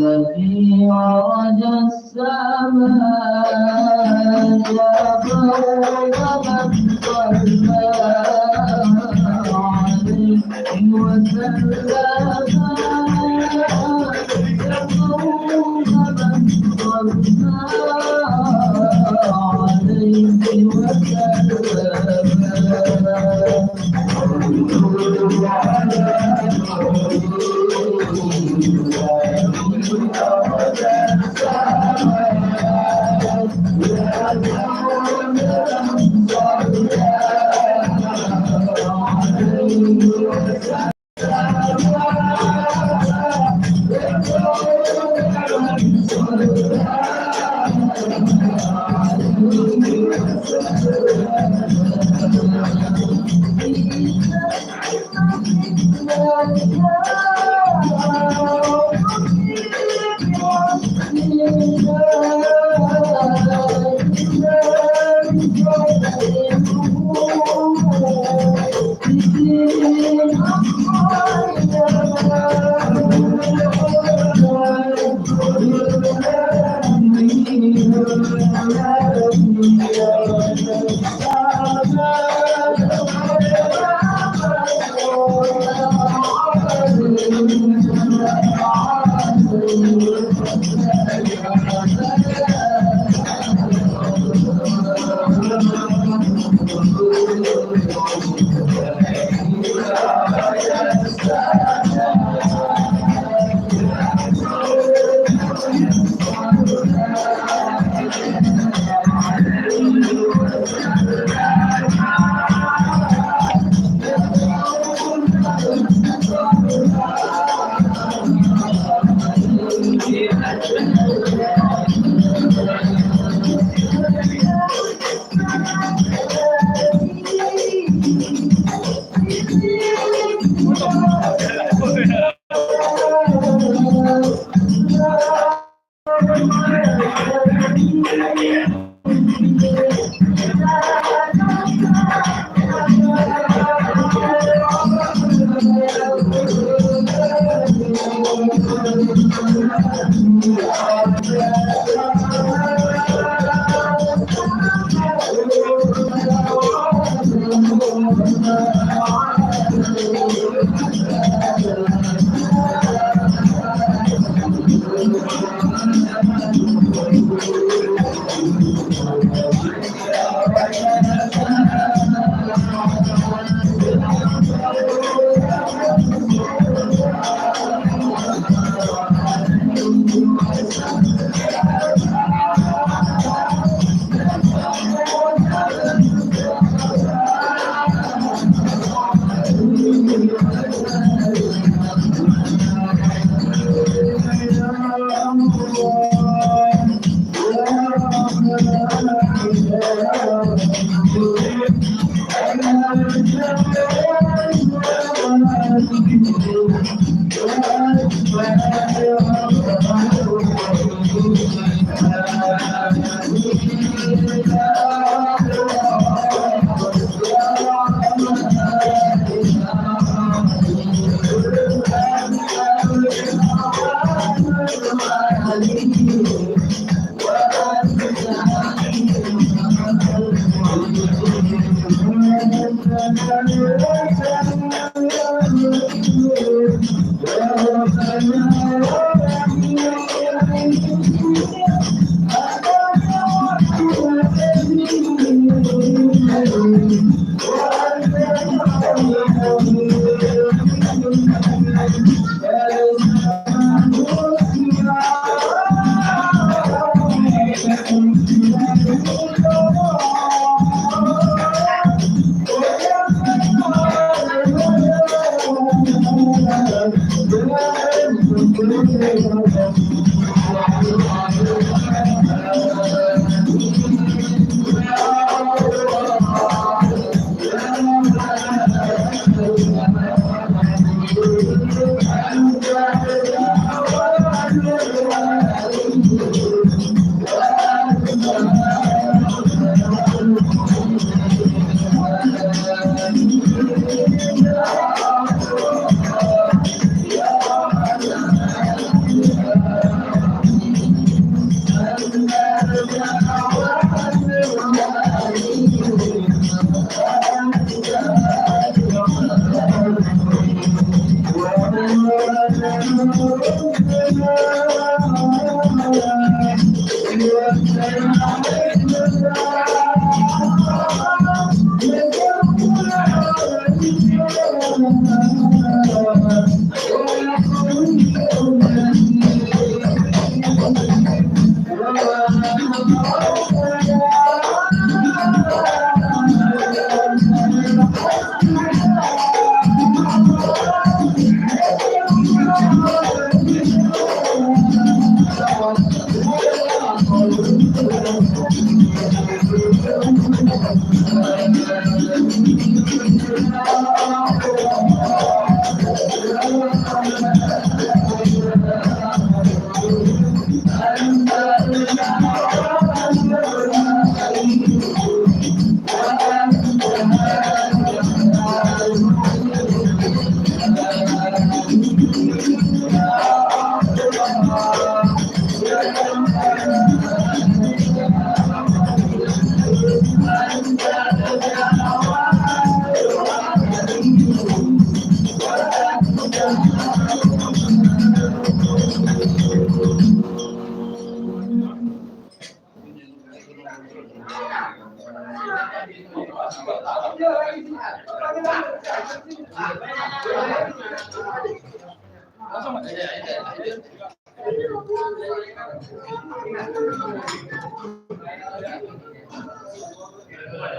الذي عرج السماء Thank you.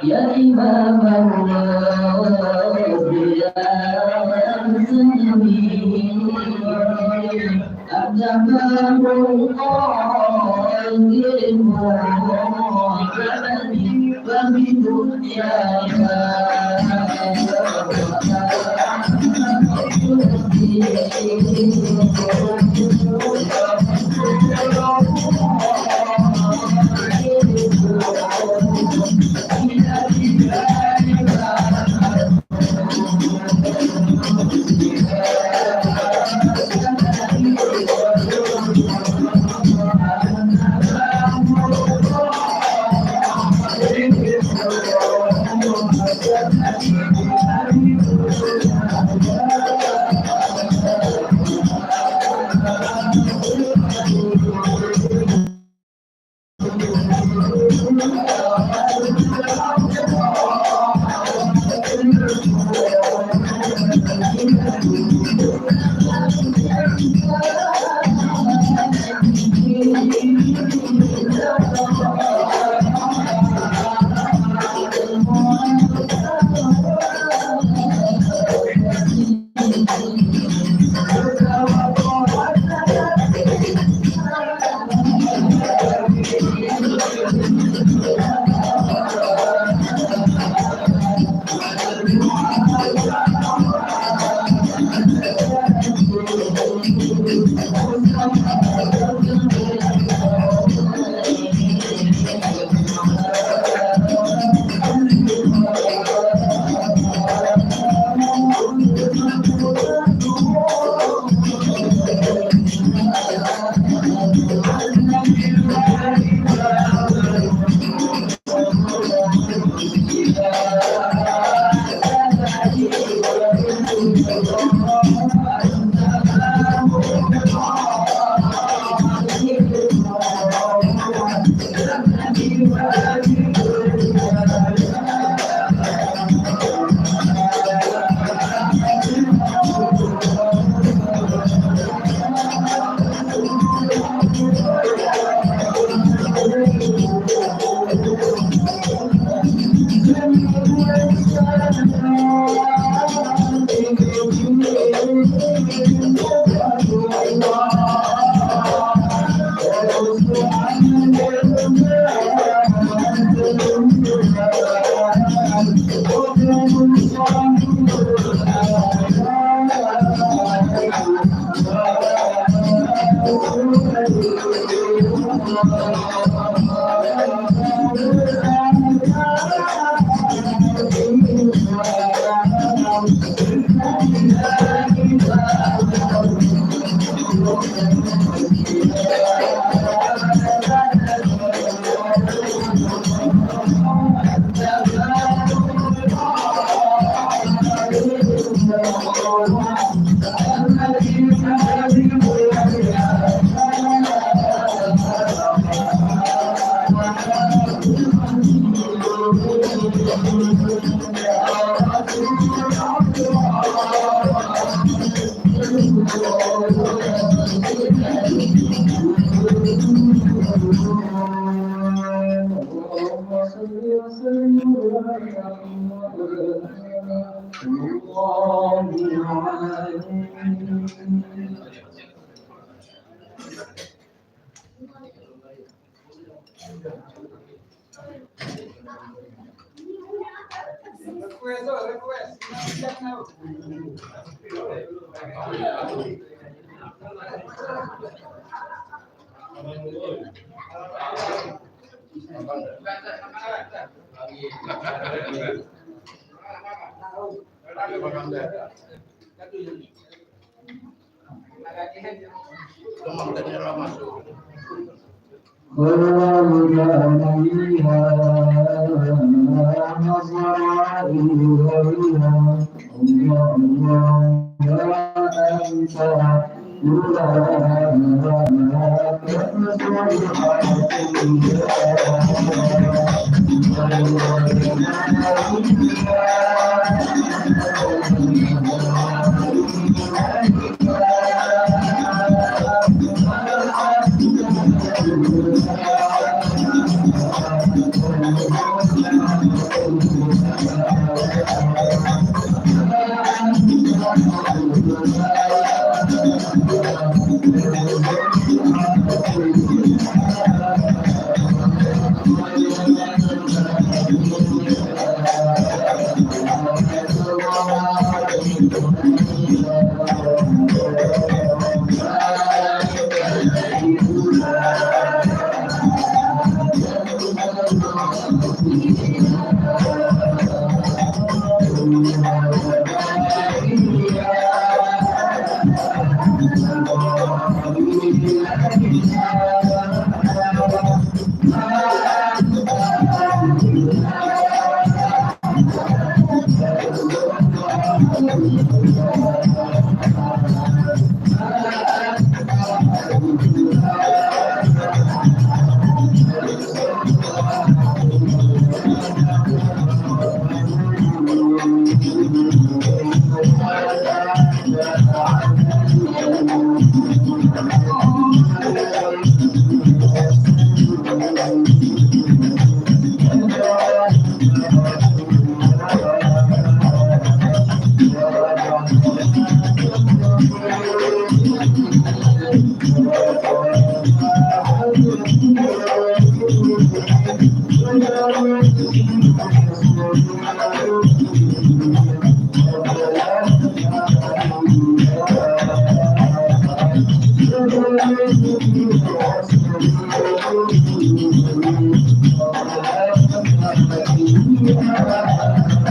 Ya Imam Allah ya Thank you.